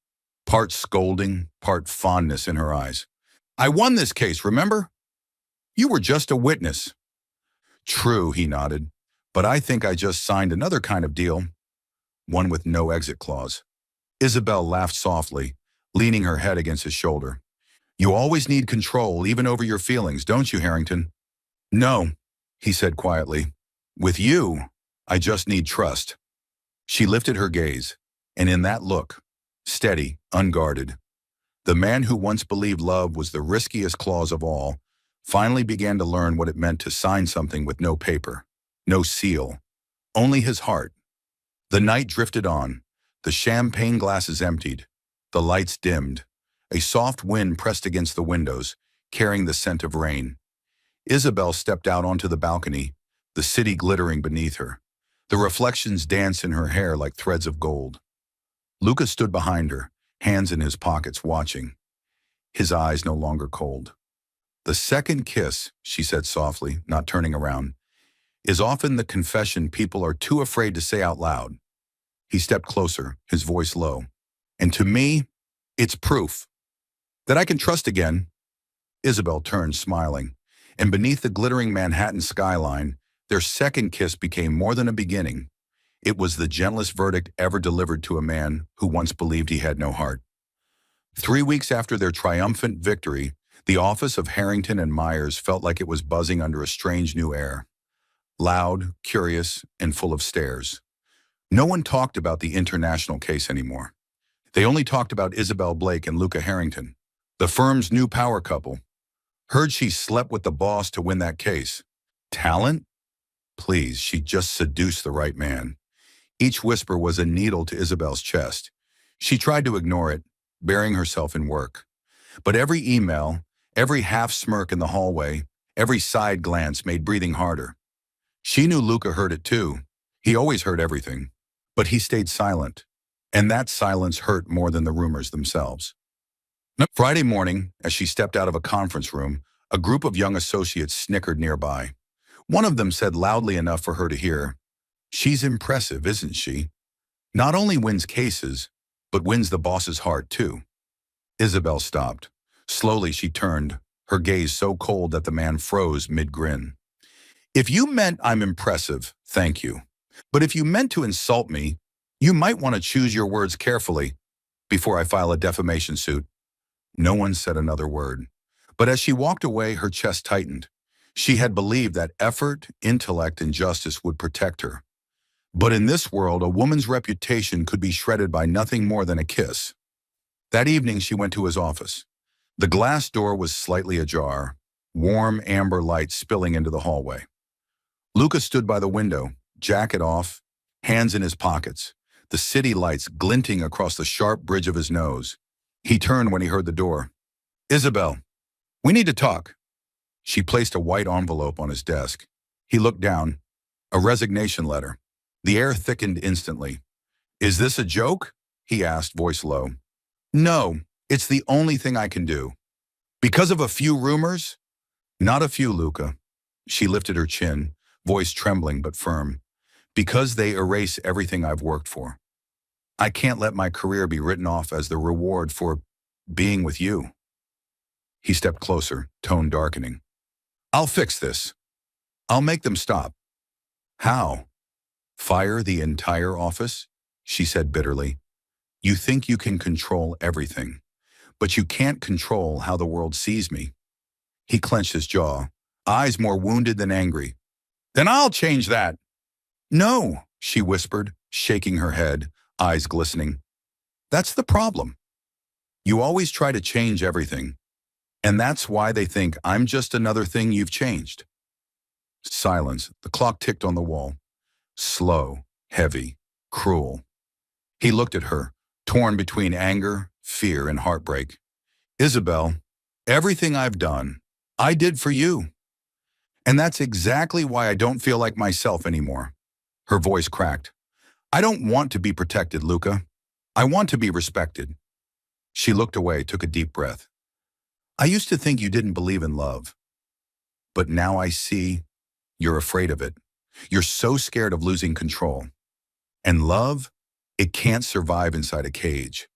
part scolding, part fondness in her eyes. "I won this case, remember? You were just a witness." "True," he nodded, "but I think I just signed another kind of deal, one with no exit clause." Isabel laughed softly, leaning her head against his shoulder. "You always need control, even over your feelings, don't you, Harrington?" "No," he said quietly. "With you, I just need trust." She lifted her gaze, and in that look, steady, unguarded, the man who once believed love was the riskiest clause of all finally began to learn what it meant to sign something with no paper, no seal, only his heart. The night drifted on, the champagne glasses emptied, the lights dimmed. A soft wind pressed against the windows, carrying the scent of rain. Isabel stepped out onto the balcony, the city glittering beneath her. The reflections danced in her hair like threads of gold. Luca stood behind her, hands in his pockets, watching, his eyes no longer cold. "The second kiss," she said softly, not turning around, "is often the confession people are too afraid to say out loud." He stepped closer, his voice low. "And to me, it's proof that I can trust again." Isabel turned, smiling, and beneath the glittering Manhattan skyline, their second kiss became more than a beginning. It was the gentlest verdict ever delivered to a man who once believed he had no heart. 3 weeks after their triumphant victory, the office of Harrington and Myers felt like it was buzzing under a strange new air. Loud, curious, and full of stares. No one talked about the international case anymore. They only talked about Isabel Blake and Luca Harrington, the firm's new power couple. Heard she slept with the boss to win that case. Talent? Please, she just seduced the right man. Each whisper was a needle to Isabel's chest. She tried to ignore it, burying herself in work. But every email, every half smirk in the hallway, every side glance made breathing harder. She knew Luca heard it too. He always heard everything. But he stayed silent. And that silence hurt more than the rumors themselves. Friday morning, as she stepped out of a conference room, a group of young associates snickered nearby. One of them said loudly enough for her to hear, "She's impressive, isn't she? Not only wins cases, but wins the boss's heart too." Isabel stopped. Slowly she turned, her gaze so cold that the man froze mid-grin. "If you meant I'm impressive, thank you. But if you meant to insult me, you might want to choose your words carefully before I file a defamation suit." No one said another word. But as she walked away, her chest tightened. She had believed that effort, intellect, and justice would protect her. But in this world, a woman's reputation could be shredded by nothing more than a kiss. That evening, she went to his office. The glass door was slightly ajar, warm amber light spilling into the hallway. Luca stood by the window, jacket off, hands in his pockets, the city lights glinting across the sharp bridge of his nose. He turned when he heard the door. "Isabel, we need to talk." She placed a white envelope on his desk. He looked down. A resignation letter. The air thickened instantly. "Is this a joke?" he asked, voice low. "No, it's the only thing I can do." "Because of a few rumors?" "Not a few, Luca." She lifted her chin, voice trembling but firm. "Because they erase everything I've worked for. I can't let my career be written off as the reward for being with you." He stepped closer, tone darkening. "I'll fix this. I'll make them stop." "How?" "Fire the entire office?" she said bitterly. "You think you can control everything, but you can't control how the world sees me." He clenched his jaw, eyes more wounded than angry. "Then I'll change that." "No," she whispered, shaking her head, eyes glistening. "That's the problem. You always try to change everything, and that's why they think I'm just another thing you've changed." Silence. The clock ticked on the wall. Slow, heavy, cruel. He looked at her, torn between anger, fear, and heartbreak. "Isabel, everything I've done, I did for you. And that's exactly why I don't feel like myself anymore. Her voice cracked. I don't want to be protected, Luca. I want to be respected. She looked away, took a deep breath. I used to think you didn't believe in love, but now I see you're afraid of it. You're so scared of losing control. And love, it can't survive inside a cage.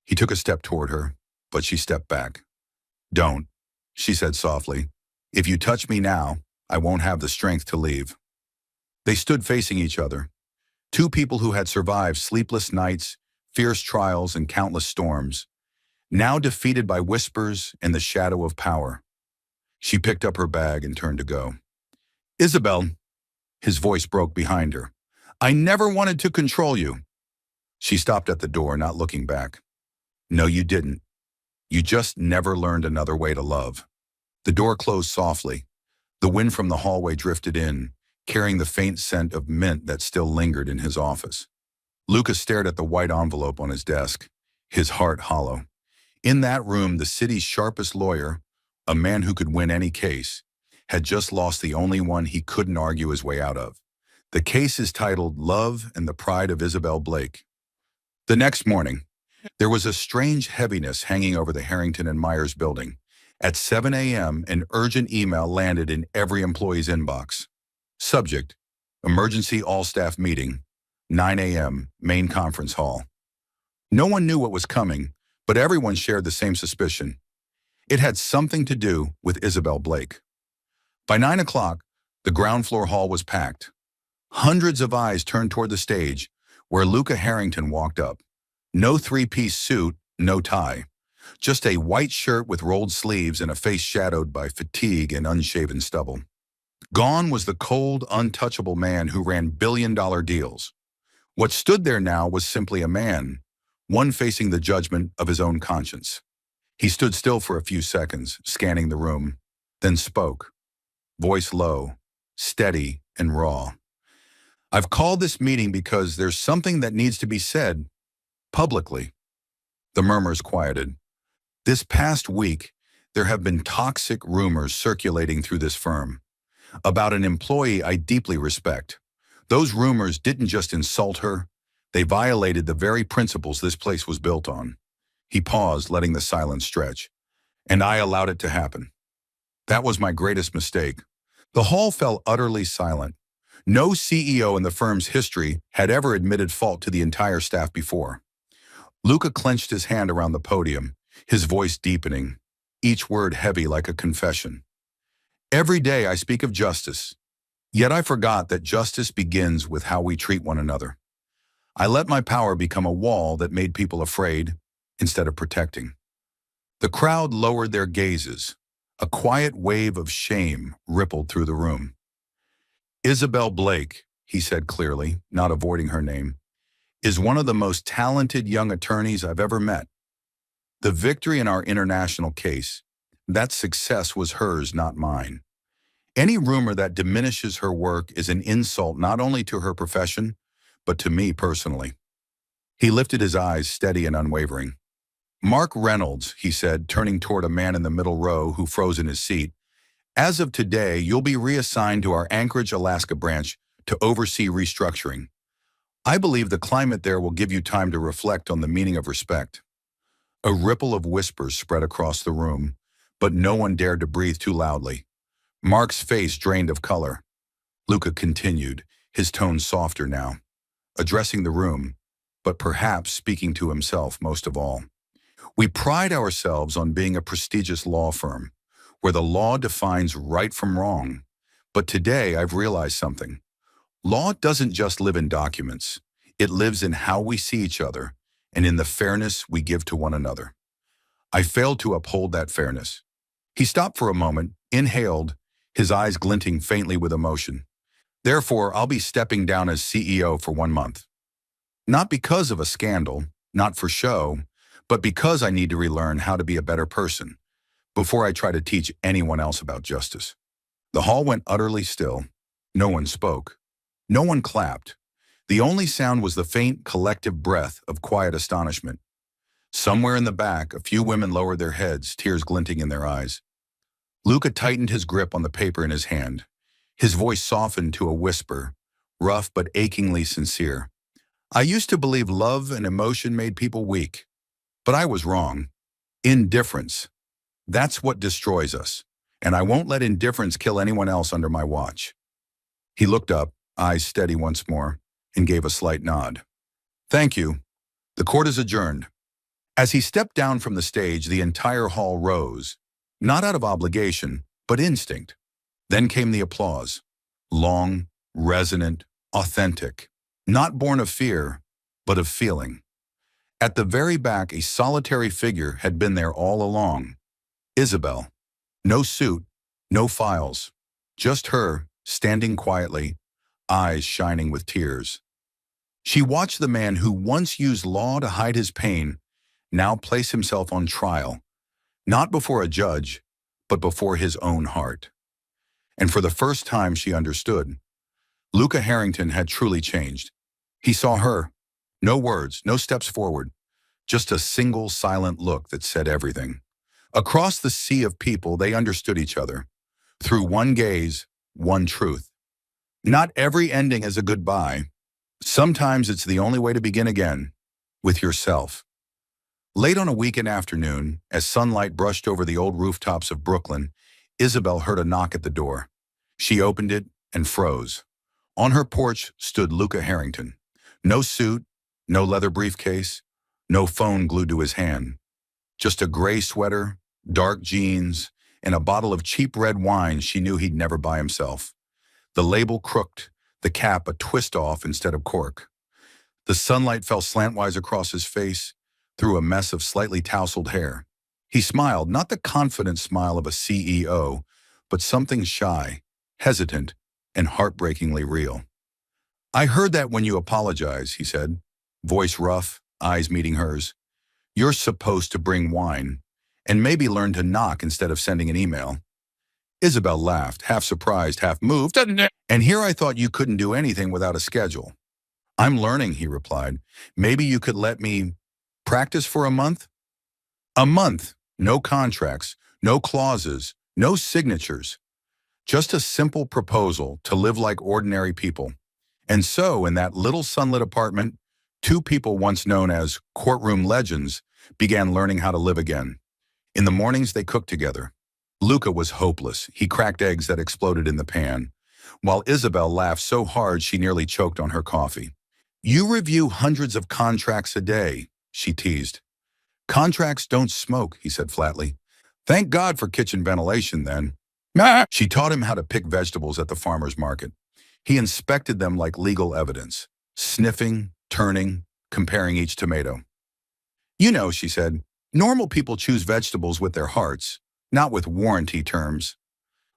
He took a step toward her, but she stepped back. Don't, she said softly. If you touch me now, I won't have the strength to leave. They stood facing each other. Two people who had survived sleepless nights, fierce trials, and countless storms, now defeated by whispers and the shadow of power. She picked up her bag and turned to go. Isabel, his voice broke behind her. I never wanted to control you. She stopped at the door, not looking back. No, you didn't. You just never learned another way to love. The door closed softly. The wind from the hallway drifted in, carrying the faint scent of mint that still lingered in his office. Lucas stared at the white envelope on his desk, his heart hollow. In that room, the city's sharpest lawyer, a man who could win any case, had just lost the only one he couldn't argue his way out of. The case is titled Love and the Pride of Isabel Blake. The next morning, there was a strange heaviness hanging over the Harrington and Myers building. At 7 a.m., an urgent email landed in every employee's inbox. Subject, emergency all-staff meeting, 9 a.m., main conference hall. No one knew what was coming, but everyone shared the same suspicion. It had something to do with Isabel Blake. By 9 o'clock, the ground floor hall was packed. Hundreds of eyes turned toward the stage, where Luca Harrington walked up. No three-piece suit, no tie. Just a white shirt with rolled sleeves and a face shadowed by fatigue and unshaven stubble. Gone was the cold, untouchable man who ran billion-dollar deals. What stood there now was simply a man, one facing the judgment of his own conscience. He stood still for a few seconds, scanning the room, then spoke, voice low, steady and raw. I've called this meeting because there's something that needs to be said, publicly. The murmurs quieted. This past week, there have been toxic rumors circulating through this firm about an employee I deeply respect. Those rumors didn't just insult her, they violated the very principles this place was built on. He paused, letting the silence stretch. And I allowed it to happen. That was my greatest mistake. The hall fell utterly silent. No CEO in the firm's history had ever admitted fault to the entire staff before. Luca clenched his hand around the podium, his voice deepening, each word heavy like a confession. Every day I speak of justice, yet I forgot that justice begins with how we treat one another. I let my power become a wall that made people afraid instead of protecting. The crowd lowered their gazes. A quiet wave of shame rippled through the room. Isabel Blake, he said clearly, not avoiding her name, is one of the most talented young attorneys I've ever met. The victory in our international case, that success was hers, not mine. Any rumor that diminishes her work is an insult not only to her profession, but to me personally. He lifted his eyes, steady and unwavering. Mark Reynolds, he said, turning toward a man in the middle row who froze in his seat. As of today, you'll be reassigned to our Anchorage, Alaska branch to oversee restructuring. I believe the climate there will give you time to reflect on the meaning of respect. A ripple of whispers spread across the room, but no one dared to breathe too loudly. Mark's face drained of color. Luca continued, his tone softer now, addressing the room, but perhaps speaking to himself most of all. We pride ourselves on being a prestigious law firm, where the law defines right from wrong. But today I've realized something. Law doesn't just live in documents. It lives in how we see each other and in the fairness we give to one another. I failed to uphold that fairness. He stopped for a moment, inhaled, his eyes glinting faintly with emotion. Therefore, I'll be stepping down as CEO for 1 month. Not because of a scandal, not for show, but because I need to relearn how to be a better person before I try to teach anyone else about justice. The hall went utterly still. No one spoke. No one clapped. The only sound was the faint, collective breath of quiet astonishment. Somewhere in the back, a few women lowered their heads, tears glinting in their eyes. Luca tightened his grip on the paper in his hand, His voice softened to a whisper, rough but achingly sincere. I used to believe love and emotion made people weak, but I was wrong. Indifference. That's what destroys us, and I won't let indifference kill anyone else under my watch. He looked up, eyes steady once more, and gave a slight nod. Thank you. The court is adjourned. As he stepped down from the stage, the entire hall rose, not out of obligation, but instinct. Then came the applause. Long, resonant, authentic. Not born of fear, but of feeling. At the very back, a solitary figure had been there all along. Isabel. No suit, no files. Just her, standing quietly, eyes shining with tears. She watched the man who once used law to hide his pain now place himself on trial, not before a judge, but before his own heart. And for the first time she understood. Luca Harrington had truly changed. He saw her. No words, no steps forward. Just a single silent look that said everything. Across the sea of people, they understood each other. Through one gaze, one truth. Not every ending is a goodbye. Sometimes it's the only way to begin again, with yourself. Late on a weekend afternoon, as sunlight brushed over the old rooftops of Brooklyn, Isabel heard a knock at the door. She opened it and froze. On her porch stood Luca Harrington. No suit, no leather briefcase, no phone glued to his hand. Just a gray sweater, dark jeans, and a bottle of cheap red wine she knew he'd never buy himself. The label crooked, the cap a twist off instead of cork. The sunlight fell slantwise across his face, through a mess of slightly tousled hair. He smiled, not the confident smile of a CEO, but something shy, hesitant, and heartbreakingly real. I heard that when you apologize, he said, voice rough, eyes meeting hers. You're supposed to bring wine, and maybe learn to knock instead of sending an email. Isabel laughed, half surprised, half moved. And here I thought you couldn't do anything without a schedule. I'm learning, he replied. Maybe you could let me practice for a month? A month, no contracts, no clauses, no signatures. Just a simple proposal to live like ordinary people. And so, in that little sunlit apartment, two people once known as courtroom legends began learning how to live again. In the mornings, they cooked together. Luca was hopeless. He cracked eggs that exploded in the pan, while Isabel laughed so hard she nearly choked on her coffee. You review hundreds of contracts a day, she teased. Contracts don't smoke, he said flatly. Thank God for kitchen ventilation, then. She taught him how to pick vegetables at the farmer's market. He inspected them like legal evidence, sniffing, turning, comparing each tomato. You know, she said, normal people choose vegetables with their hearts, not with warranty terms.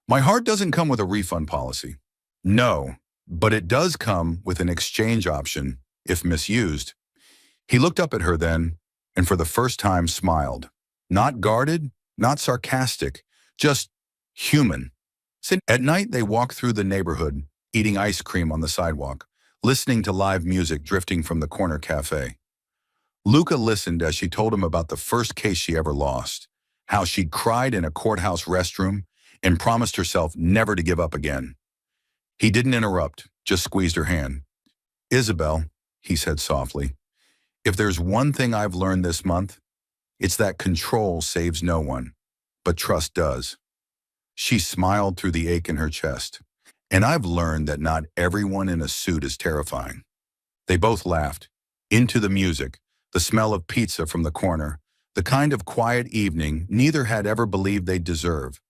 My heart doesn't come with a refund policy. No, but it does come with an exchange option, if misused. He looked up at her then, and for the first time smiled. Not guarded, not sarcastic, just human. At night, they walked through the neighborhood, eating ice cream on the sidewalk, listening to live music drifting from the corner cafe. Luca listened as she told him about the first case she ever lost, how she'd cried in a courthouse restroom and promised herself never to give up again. He didn't interrupt, just squeezed her hand. Isabel, he said softly, if there's one thing I've learned this month, it's that control saves no one, but trust does. She smiled through the ache in her chest. And I've learned that not everyone in a suit is terrifying. They both laughed. Into the music, the smell of pizza from the corner, the kind of quiet evening neither had ever believed they'd deserve.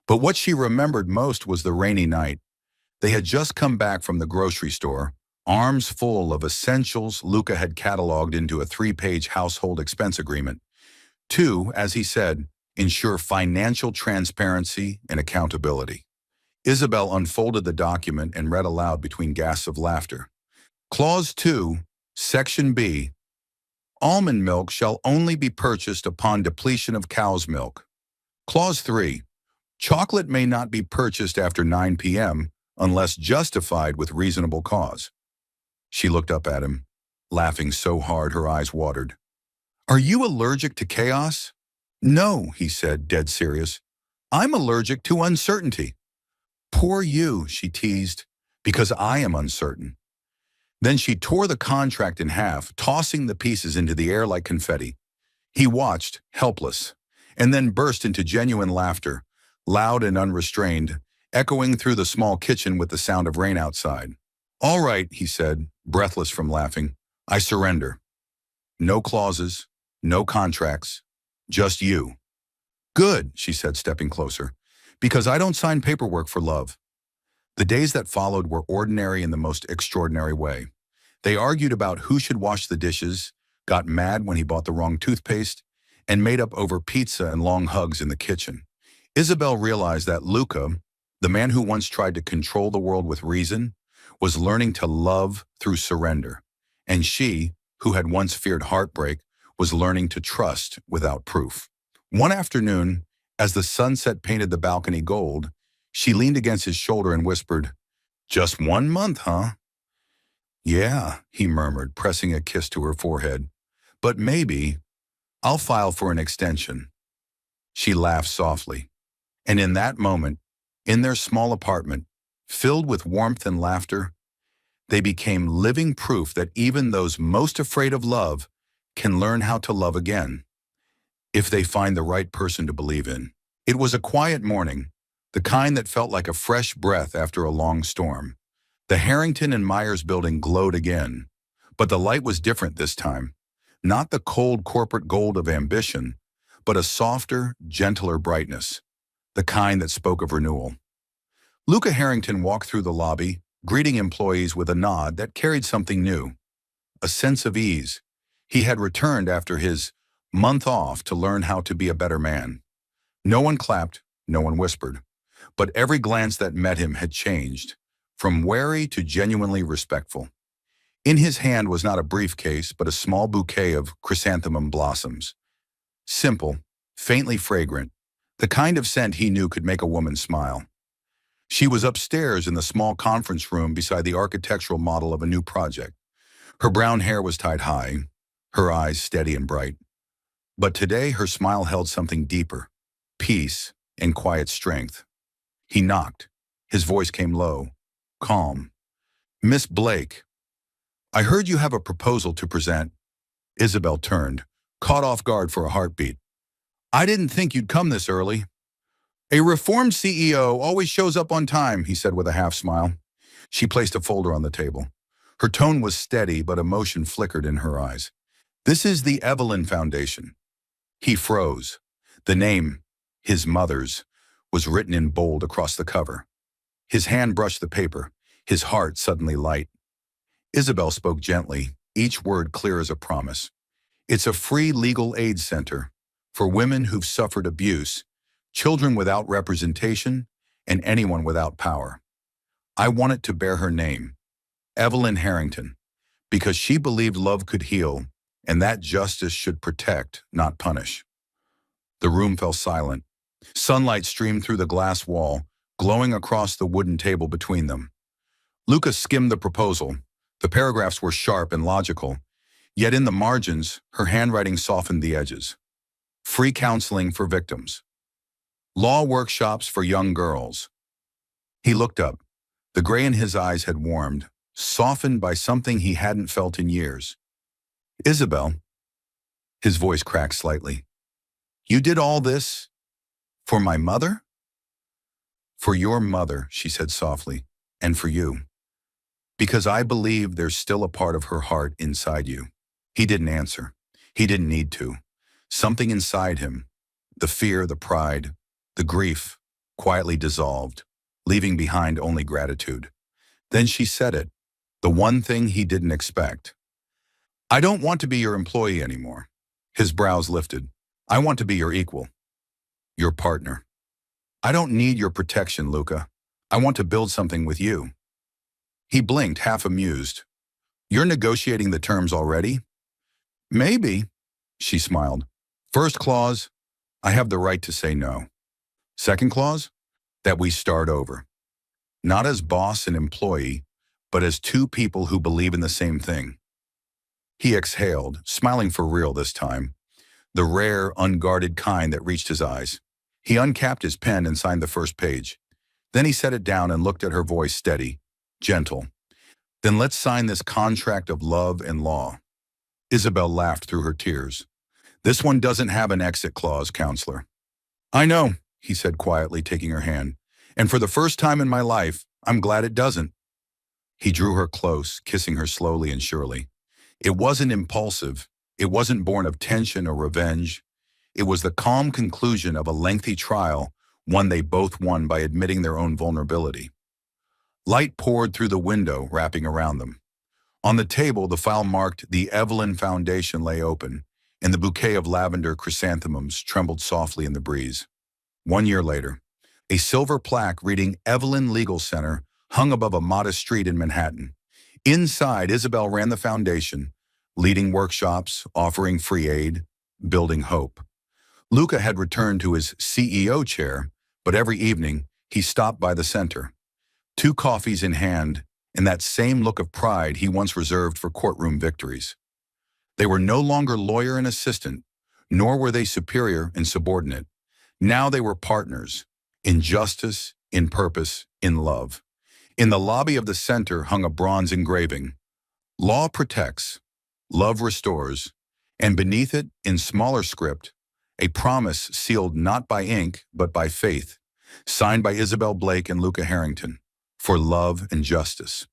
But what she remembered most was the rainy night. They had just come back from the grocery store, arms full of essentials Luca had cataloged into a 3-page household expense agreement. To, as he said, ensure financial transparency and accountability. Isabel unfolded the document and read aloud between gasps of laughter. Clause 2, Section B. Almond milk shall only be purchased upon depletion of cow's milk. Clause 3. Chocolate may not be purchased after 9 p.m. unless justified with reasonable cause. She looked up at him, laughing so hard her eyes watered. Are you allergic to chaos? No, he said, dead serious. I'm allergic to uncertainty. Poor you, she teased, because I am uncertain. Then she tore the contract in half, tossing the pieces into the air like confetti. He watched, helpless, and then burst into genuine laughter, loud and unrestrained, echoing through the small kitchen with the sound of rain outside. All right, he said, breathless from laughing. I surrender. No clauses, no contracts, just you. Good, she said, stepping closer, because I don't sign paperwork for love. The days that followed were ordinary in the most extraordinary way. They argued about who should wash the dishes, got mad when he bought the wrong toothpaste, and made up over pizza and long hugs in the kitchen. Isabel realized that Luca, the man who once tried to control the world with reason, was learning to love through surrender. And she, who had once feared heartbreak, was learning to trust without proof. One afternoon, as the sunset painted the balcony gold, she leaned against his shoulder and whispered, "Just 1 month, huh?" "Yeah," he murmured, pressing a kiss to her forehead. "But maybe I'll file for an extension." She laughed softly. And in that moment, in their small apartment, filled with warmth and laughter, they became living proof that even those most afraid of love can learn how to love again, if they find the right person to believe in. It was a quiet morning, the kind that felt like a fresh breath after a long storm. The Harrington and Myers building glowed again, but the light was different this time. Not the cold corporate gold of ambition, but a softer, gentler brightness, the kind that spoke of renewal. Luca Harrington walked through the lobby, greeting employees with a nod that carried something new, a sense of ease. He had returned after his month off to learn how to be a better man. No one clapped, no one whispered, but every glance that met him had changed, from wary to genuinely respectful. In his hand was not a briefcase, but a small bouquet of chrysanthemum blossoms. Simple, faintly fragrant, the kind of scent he knew could make a woman smile. She was upstairs in the small conference room beside the architectural model of a new project. Her brown hair was tied high, her eyes steady and bright. But today her smile held something deeper, peace and quiet strength. He knocked. His voice came low, calm. "Miss Blake, I heard you have a proposal to present." Isabel turned, caught off guard for a heartbeat. "I didn't think you'd come this early." "A reformed CEO always shows up on time," he said with a half smile. She placed a folder on the table. Her tone was steady, but emotion flickered in her eyes. "This is the Evelyn Foundation." He froze. The name, his mother's, was written in bold across the cover. His hand brushed the paper, his heart suddenly light. Isabel spoke gently, each word clear as a promise. "It's a free legal aid center for women who've suffered abuse, children without representation, and anyone without power. I want it to bear her name, Evelyn Harrington, because she believed love could heal and that justice should protect, not punish." The room fell silent. Sunlight streamed through the glass wall, glowing across the wooden table between them. Luca skimmed the proposal. The paragraphs were sharp and logical, yet in the margins, her handwriting softened the edges. Free counseling for victims. Law workshops for young girls. He looked up. The gray in his eyes had warmed, softened by something he hadn't felt in years. "Isabel," his voice cracked slightly, "you did all this for my mother?" "For your mother," she said softly, "and for you. Because I believe there's still a part of her heart inside you." He didn't answer. He didn't need to. Something inside him, the fear, the pride, the grief, quietly dissolved, leaving behind only gratitude. Then she said it, the one thing he didn't expect. "I don't want to be your employee anymore." His brows lifted. "I want to be your equal, your partner. I don't need your protection, Luca. I want to build something with you." He blinked, half amused. "You're negotiating the terms already?" "Maybe," she smiled. "First clause, I have the right to say no. Second clause, that we start over. Not as boss and employee, but as two people who believe in the same thing." He exhaled, smiling for real this time, the rare, unguarded kind that reached his eyes. He uncapped his pen and signed the first page. Then he set it down and looked at her, voice steady, gentle. Then let's sign this contract of love and law. Isabel laughed through her tears. This one doesn't have an exit clause, counselor. I know, he said quietly, taking her hand. And for the first time in my life, I'm glad it doesn't. He drew her close, kissing her slowly and surely. It wasn't impulsive. It wasn't born of tension or revenge. It was the calm conclusion of a lengthy trial, one they both won by admitting their own vulnerability. Light poured through the window, wrapping around them. On the table, the file marked "The Evelyn Foundation" lay open, and the bouquet of lavender chrysanthemums trembled softly in the breeze. 1 year later, a silver plaque reading "Evelyn Legal Center" hung above a modest street in Manhattan. Inside, Isabel ran the foundation, leading workshops, offering free aid, building hope. Luca had returned to his CEO chair, but every evening he stopped by the center, 2 coffees in hand, and that same look of pride he once reserved for courtroom victories. They were no longer lawyer and assistant, nor were they superior and subordinate. Now they were partners, in justice, in purpose, in love. In the lobby of the center hung a bronze engraving, "Law protects, love restores," and beneath it, in smaller script, a promise sealed not by ink but by faith, signed by Isabel Blake and Luca Harrington, for love and justice.